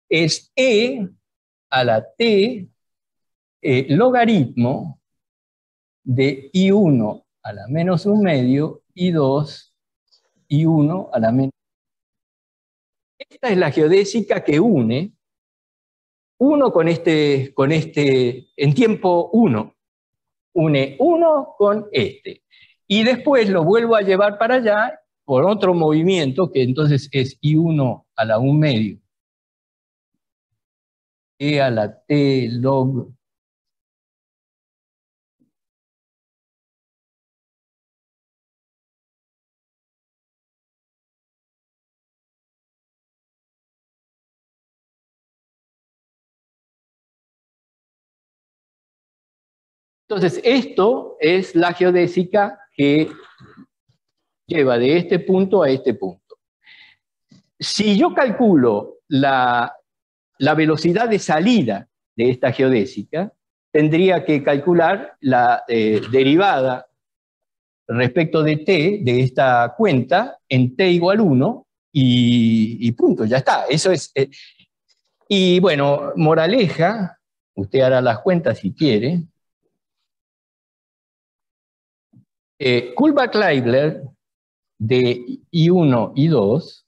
es E a la T logaritmo de I1 a la menos 1/2, I2, I1 a la menos. Esta es la geodésica que une 1 con este en tiempo 1. Une 1 con este. Y después lo vuelvo a llevar para allá por otro movimiento, que entonces es I1 a la 1/2. E a la T log. Entonces, esto es la geodésica que lleva de este punto a este punto. Si yo calculo la velocidad de salida de esta geodésica, tendría que calcular la derivada respecto de t de esta cuenta en t igual 1 y punto, ya está. Eso es. Y bueno, moraleja, usted hará las cuentas si quiere. Kullback-Leibler de I1 y 2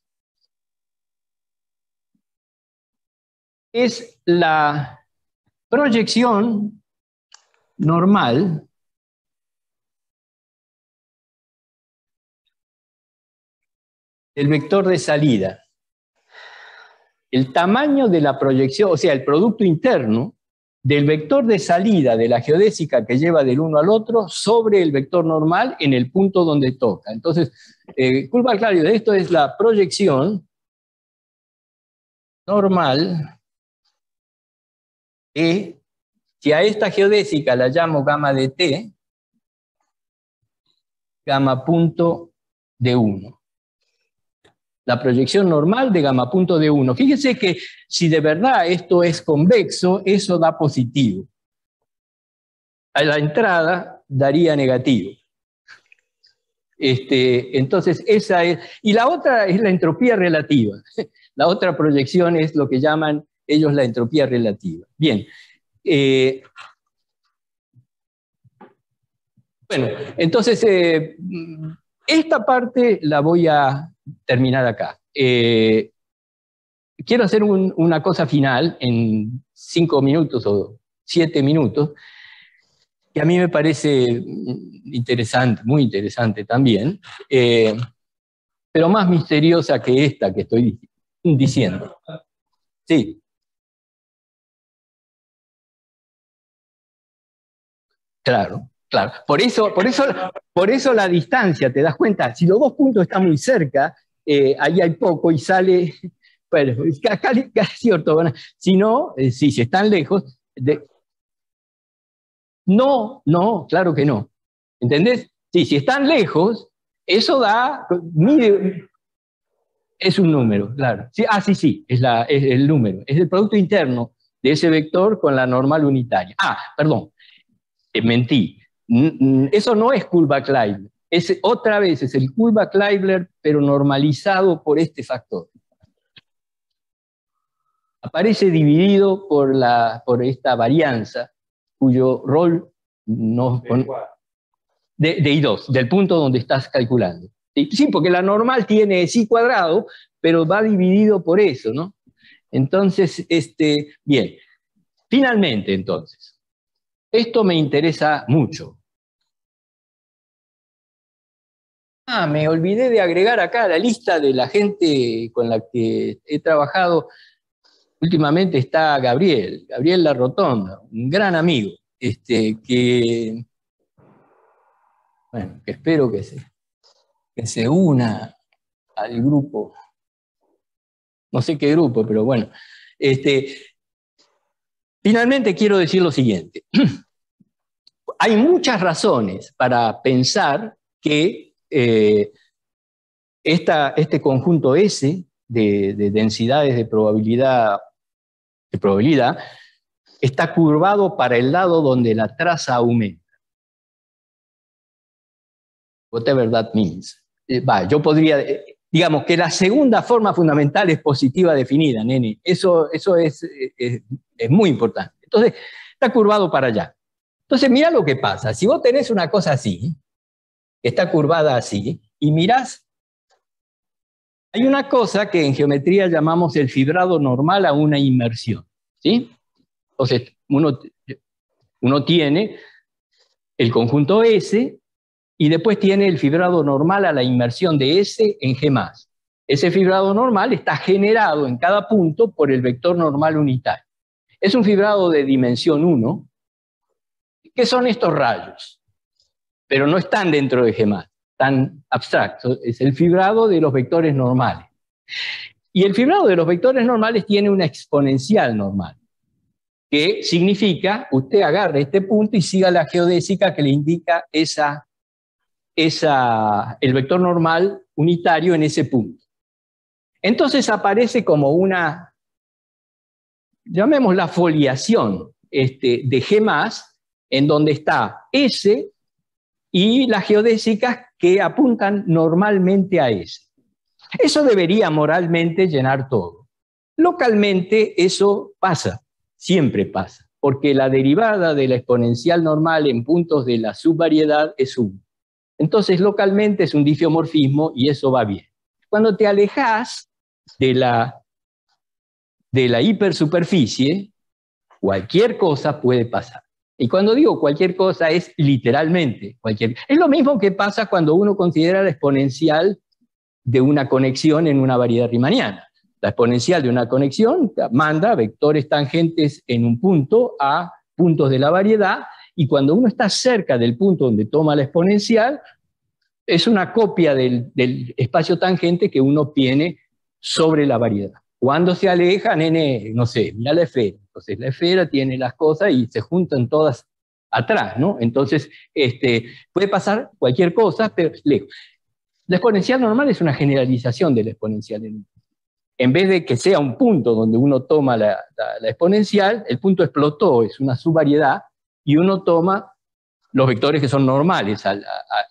es la proyección normal del vector de salida. El tamaño de la proyección, o sea, el producto interno del vector de salida de la geodésica que lleva del uno al otro sobre el vector normal en el punto donde toca. Entonces, Kullback-Leibler de esto es la proyección normal si a esta geodésica la llamo gamma de t, gamma punto de 1. La proyección normal de gamma punto de 1. Fíjense que si de verdad esto es convexo, eso da positivo. A la entrada daría negativo. Entonces, esa es. Y la otra es la entropía relativa. La otra proyección es lo que llaman ellos la entropía relativa. Bien. Bueno, entonces, esta parte la voy a terminar acá. Quiero hacer una cosa final en 5 minutos o 7 minutos, que a mí me parece interesante, muy interesante también, pero más misteriosa que esta que estoy diciendo. Sí. Claro, claro. Por eso la distancia, ¿te das cuenta? Si los dos puntos están muy cerca, ahí hay poco y sale, bueno, casi ortogonal. Si no, si están lejos, no, claro que no. ¿Entendés? Sí, si están lejos, eso da, mide, es un número, claro. Sí, sí, es el número, es el producto interno de ese vector con la normal unitaria. Perdón, mentí. Eso no es Kullback-Leibler. Otra vez es el Kullback-Leibler, pero normalizado por este factor. Aparece dividido por esta varianza, cuyo rol de I2, del punto donde estás calculando. Sí, porque la normal tiene sí cuadrado, pero va dividido por eso, ¿no? Entonces, bien. Finalmente, entonces, esto me interesa mucho. Me olvidé de agregar acá la lista de la gente con la que he trabajado. Últimamente está Gabriel La Rotonda, un gran amigo, que espero que se una al grupo. No sé qué grupo, pero bueno. Finalmente quiero decir lo siguiente. Hay muchas razones para pensar que este conjunto S de densidades de probabilidad está curvado para el lado donde la traza aumenta. Whatever that means. Yo podría, digamos que la segunda forma fundamental es positiva definida, nene. Eso es muy importante. Entonces, está curvado para allá. Entonces, mira lo que pasa. Si vos tenés una cosa así, que está curvada así, y mirás, hay una cosa que en geometría llamamos el fibrado normal a una inmersión, ¿sí? Entonces, uno tiene el conjunto S y después tiene el fibrado normal a la inmersión de S en G+. Ese fibrado normal está generado en cada punto por el vector normal unitario. Es un fibrado de dimensión 1. ¿Qué son estos rayos? Pero no están dentro de G+, tan abstractos. Es el fibrado de los vectores normales. Y el fibrado de los vectores normales tiene una exponencial normal, que significa, usted agarre este punto y siga la geodésica que le indica el vector normal unitario en ese punto. Entonces aparece como una, llamémosla foliación de G+, en donde está S y las geodésicas que apuntan normalmente a S. Eso debería moralmente llenar todo. Localmente eso pasa, siempre pasa, porque la derivada de la exponencial normal en puntos de la subvariedad es 1. Entonces localmente es un difeomorfismo y eso va bien. Cuando te alejas de la hipersuperficie, cualquier cosa puede pasar. Y cuando digo cualquier cosa es literalmente cualquier. Es lo mismo que pasa cuando uno considera la exponencial de una conexión en una variedad riemanniana. La exponencial de una conexión manda vectores tangentes en un punto a puntos de la variedad, y cuando uno está cerca del punto donde toma la exponencial, es una copia del espacio tangente que uno obtiene sobre la variedad. Cuando se aleja, nene, no sé, mira la esfera. Entonces la esfera tiene las cosas y se juntan todas atrás, ¿no? Entonces, puede pasar cualquier cosa, pero lejos. La exponencial normal es una generalización de la exponencial. En vez de que sea un punto donde uno toma la exponencial, el punto explotó, es una subvariedad, y uno toma los vectores que son normales a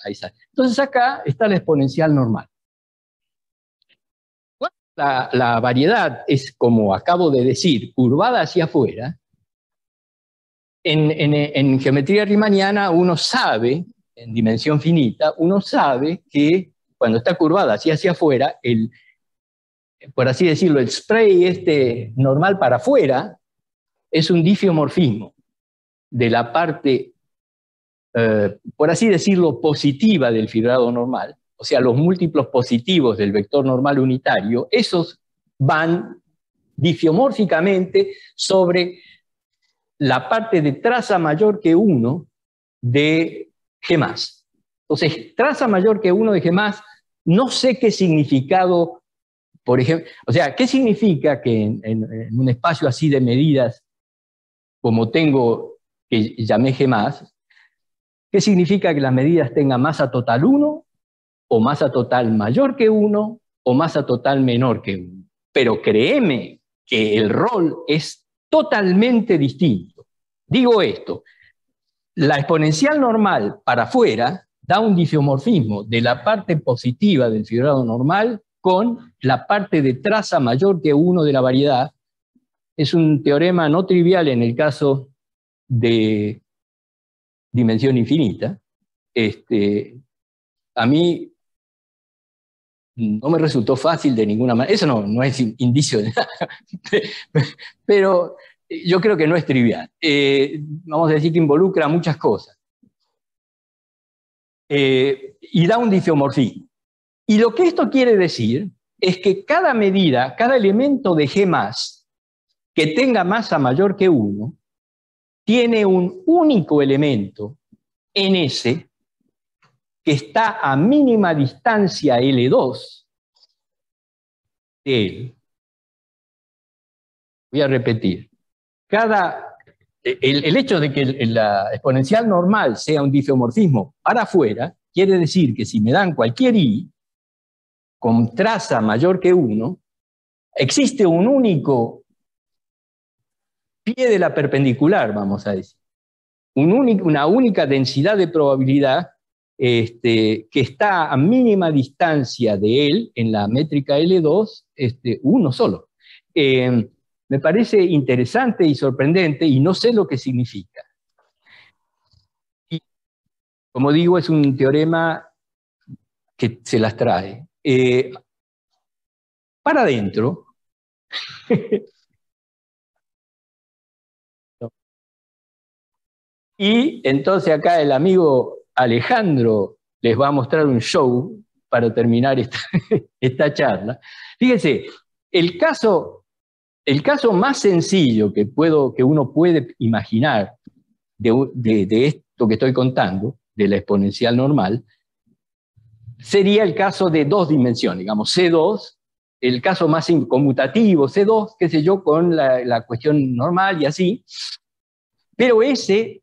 esa. Entonces acá está la exponencial normal. La variedad es, como acabo de decir, curvada hacia afuera. En geometría riemanniana uno sabe, en dimensión finita, uno sabe que cuando está curvada hacia afuera, por así decirlo, el spray normal para afuera es un difeomorfismo de la parte, por así decirlo, positiva del fibrado normal. O sea, los múltiplos positivos del vector normal unitario, esos van difeomórficamente sobre la parte de traza mayor que 1 de G+. Entonces, traza mayor que 1 de G+, no sé qué significado, por ejemplo, o sea, ¿qué significa que en un espacio así de medidas, como tengo, que llamé G+, qué significa que las medidas tengan masa total 1, o masa total mayor que 1, o masa total menor que 1? Pero créeme que el rol es totalmente distinto. Digo esto, la exponencial normal para afuera da un difeomorfismo de la parte positiva del fibrado normal con la parte de traza mayor que 1 de la variedad. Es un teorema no trivial en el caso de dimensión infinita. A mí no me resultó fácil de ninguna manera. Eso no es indicio de nada, pero yo creo que no es trivial. Vamos a decir que involucra muchas cosas. Y da un difeomorfismo. Y lo que esto quiere decir es que cada medida, cada elemento de G+, que tenga masa mayor que 1, tiene un único elemento en S que está a mínima distancia L2 de él. Voy a repetir. El hecho de que la exponencial normal sea un difeomorfismo para afuera quiere decir que si me dan cualquier I, con traza mayor que 1, existe un único pie de la perpendicular, vamos a decir. Una única densidad de probabilidad que está a mínima distancia de él en la métrica L2, uno solo. Me parece interesante y sorprendente y no sé lo que significa. Y, como digo, es un teorema que se las trae. Para adentro, y entonces acá el amigo Alejandro les va a mostrar un show para terminar esta charla. Fíjense, el caso más sencillo que uno puede imaginar de esto que estoy contando, de la exponencial normal, sería el caso de 2 dimensiones, digamos, C2, el caso más conmutativo, C2, qué sé yo, con la cuestión normal y así, pero ese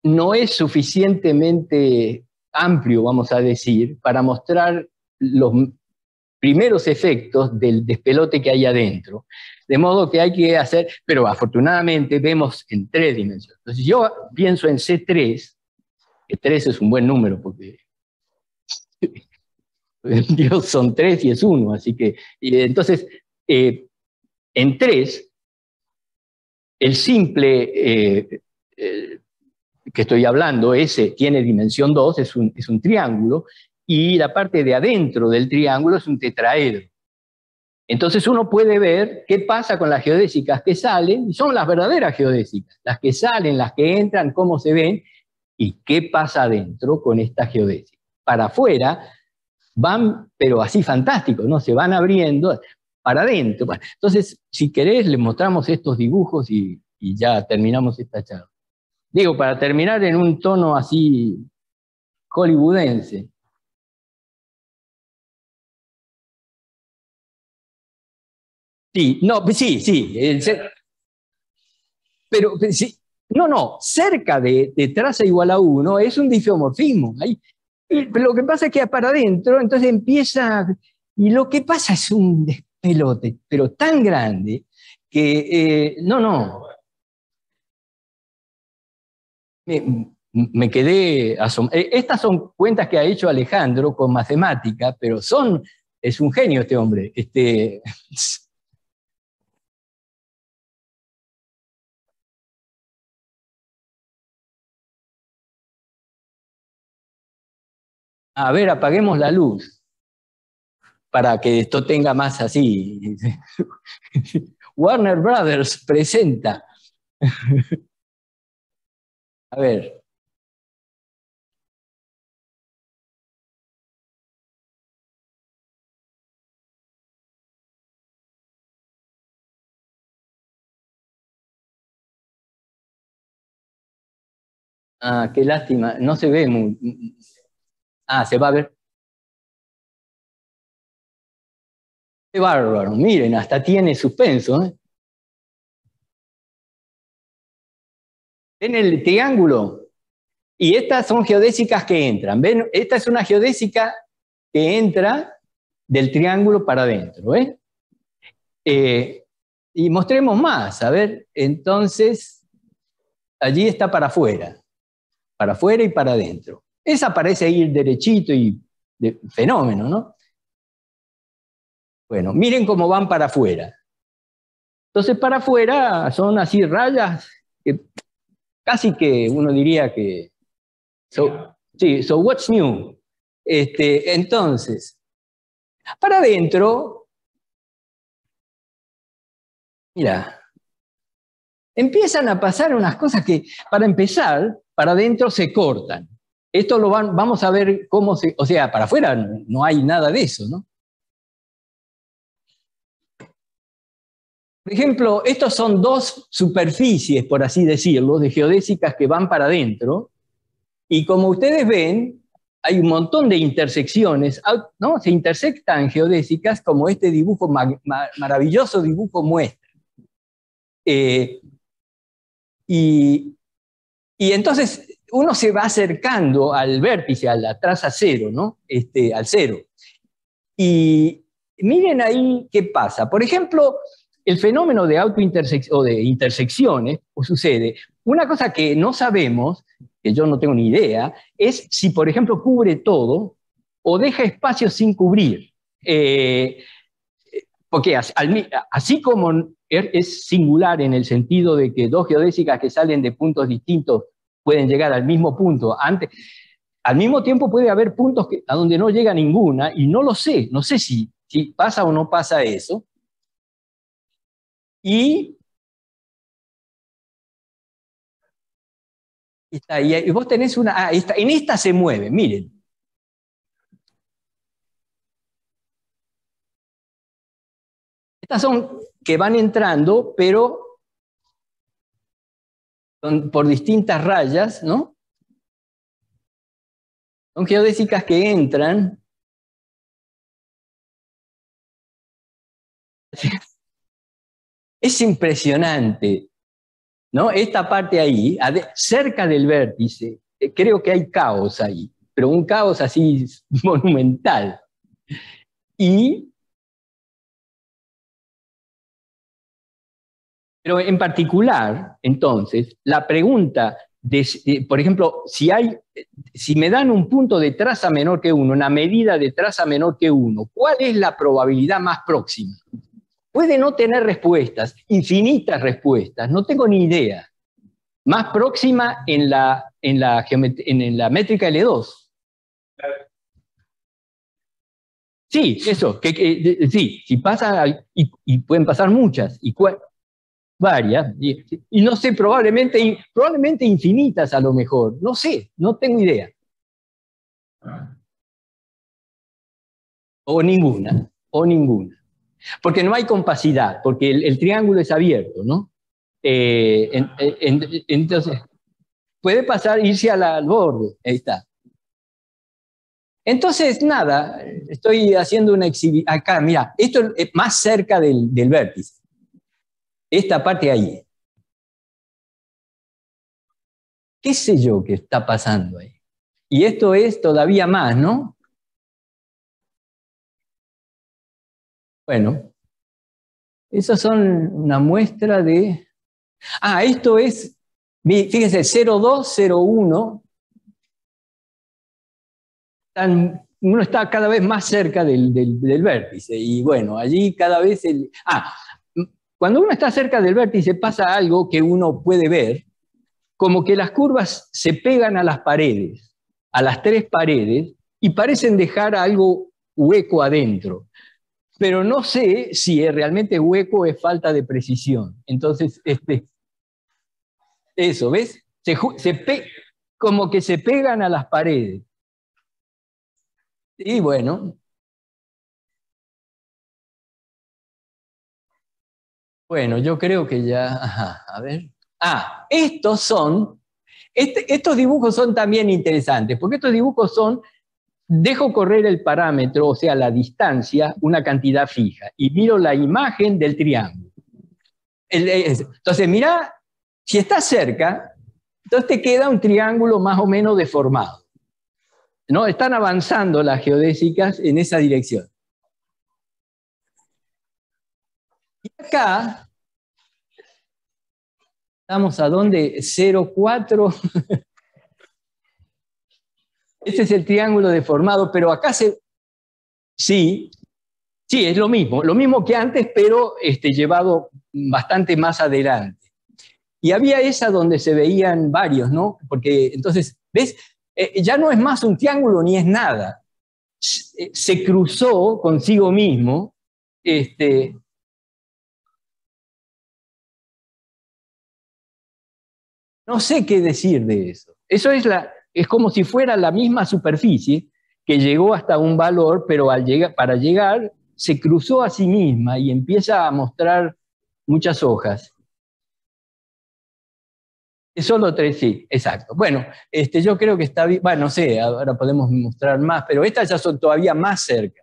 no es suficientemente amplio, vamos a decir, para mostrar los primeros efectos del despelote que hay adentro. De modo que hay que hacer, pero afortunadamente vemos en 3 dimensiones. Entonces yo pienso en C3, que 3 es un buen número porque Dios son 3 y es 1, así que, entonces, en 3, el simple que estoy hablando, ese tiene dimensión 2, es un triángulo, y la parte de adentro del triángulo es un tetraedro. Entonces uno puede ver qué pasa con las geodésicas que salen, y son las verdaderas geodésicas, las que salen, las que entran, cómo se ven, y qué pasa adentro con estas geodésicas. Para afuera van, pero así fantásticos, ¿no? Se van abriendo para adentro. Bueno, entonces, si querés, les mostramos estos dibujos y ya terminamos esta charla. Digo, para terminar en un tono así hollywoodense. Sí, no, sí. Pero sí, no, cerca de traza igual a 1 es un difeomorfismo. Pero lo que pasa es que para adentro, entonces empieza, y lo que pasa es un despelote, pero tan grande que, no. Me quedé asombrado. Estas son cuentas que ha hecho Alejandro con matemática, pero es un genio este hombre. A ver, apaguemos la luz para que esto tenga más así. Warner Brothers presenta. A ver. Ah, qué lástima. No se ve muy. Ah, se va a ver. Qué bárbaro. Miren, hasta tiene suspenso. ¿Ven el triángulo? Y estas son geodésicas que entran. ¿Ven? Esta es una geodésica que entra del triángulo para adentro. Y mostremos más. A ver, entonces, allí está para afuera y para adentro. Esa parece ir derechito y fenómeno, ¿no? Bueno, miren cómo van para afuera. Entonces, para afuera son así rayas que casi que uno diría que... So what's new? Entonces, para adentro, mira, empiezan a pasar unas cosas que, para empezar, para adentro se cortan. Esto vamos a ver cómo o sea, para afuera no hay nada de eso, ¿no? Por ejemplo, estos son 2 superficies, por así decirlo, de geodésicas que van para adentro, y como ustedes ven, hay un montón de intersecciones, ¿no? Se intersectan geodésicas como este dibujo, maravilloso dibujo muestra. Y entonces uno se va acercando al vértice, a la traza 0, ¿no? Al 0. Y miren ahí qué pasa. Por ejemplo, el fenómeno de autointersección o de intersecciones sucede. Una cosa que no sabemos, que yo no tengo ni idea, es si, por ejemplo, cubre todo o deja espacios sin cubrir. Porque así como es singular en el sentido de que dos geodésicas que salen de puntos distintos pueden llegar al mismo punto antes, al mismo tiempo puede haber puntos a donde no llega ninguna, y no lo sé, no sé si pasa o no pasa eso. Y vos tenés una, en esta se mueve, miren. Estas son que van entrando, pero son por distintas rayas, ¿no? Son geodésicas que entran. Es impresionante, ¿no? Esta parte ahí, cerca del vértice, creo que hay caos ahí, pero un caos así monumental. Pero en particular, entonces, la pregunta por ejemplo, si me dan un punto de traza menor que 1, una medida de traza menor que 1, ¿cuál es la probabilidad más próxima? Puede no tener respuestas, infinitas respuestas, no tengo ni idea. Más próxima en la métrica L2. Sí, eso, sí, si pasa, y pueden pasar muchas, varias, y no sé, probablemente infinitas a lo mejor, no sé, no tengo idea. O ninguna. Porque no hay compacidad, porque el triángulo es abierto, ¿no? Entonces, puede pasar, irse al borde, ahí está. Entonces, nada, estoy haciendo una exhibición. Acá, mira, esto es más cerca del vértice. Esta parte ahí. ¿Qué sé yo qué está pasando ahí? Y esto es todavía más, ¿no? Bueno, esas son una muestra de... esto es, fíjense, 0,2, 0,1. Uno está cada vez más cerca del vértice. Y bueno, allí cada vez... cuando uno está cerca del vértice pasa algo que uno puede ver, como que las curvas se pegan a las paredes, a las tres paredes, y parecen dejar algo hueco adentro. Pero no sé si realmente hueco es falta de precisión. Entonces, eso, ¿ves? Como que se pegan a las paredes. Y bueno, yo creo que ya, a ver. Estos dibujos son también interesantes, porque estos dibujos dejo correr el parámetro, o sea, la distancia, una cantidad fija, y miro la imagen del triángulo. Entonces, mira, si está cerca, entonces te queda un triángulo más o menos deformado, ¿no? Están avanzando las geodésicas en esa dirección. Y acá, estamos a dónde, 0,4. Este es el triángulo deformado, pero acá sí, es lo mismo que antes, pero llevado bastante más adelante. Y había esa donde se veían varios, ¿no? Porque entonces, ¿ves? Ya no es más un triángulo ni es nada. Se cruzó consigo mismo. No sé qué decir de eso. Eso es como si fuera la misma superficie que llegó hasta un valor, pero para llegar se cruzó a sí misma y empieza a mostrar muchas hojas. Es solo 3, sí, exacto. Bueno, yo creo que está bien. Bueno, no sé, ahora podemos mostrar más, pero estas ya son todavía más cerca.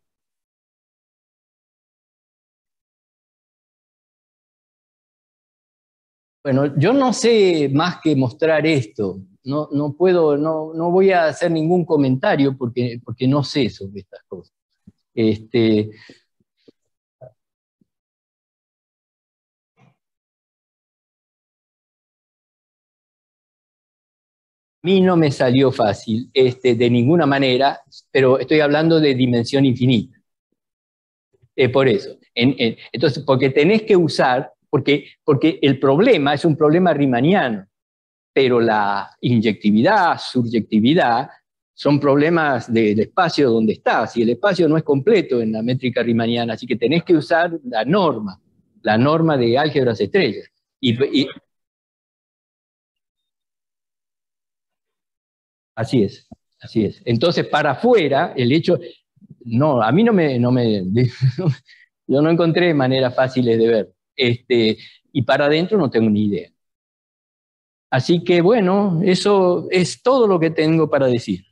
Bueno, yo no sé más que mostrar esto. No puedo, no voy a hacer ningún comentario porque no sé sobre estas cosas. A mí no me salió fácil, de ninguna manera, pero estoy hablando de dimensión infinita. Por eso. Entonces, porque tenés que usar, porque el problema es un problema riemanniano, pero la inyectividad, surjectividad, son problemas del espacio donde estás, y el espacio no es completo en la métrica riemanniana, así que tenés que usar la norma de álgebras estrellas. Así es, así es. Entonces, para afuera, el hecho, no, a mí yo no encontré maneras fáciles de ver. Y para adentro no tengo ni idea. Así que bueno, eso es todo lo que tengo para decir.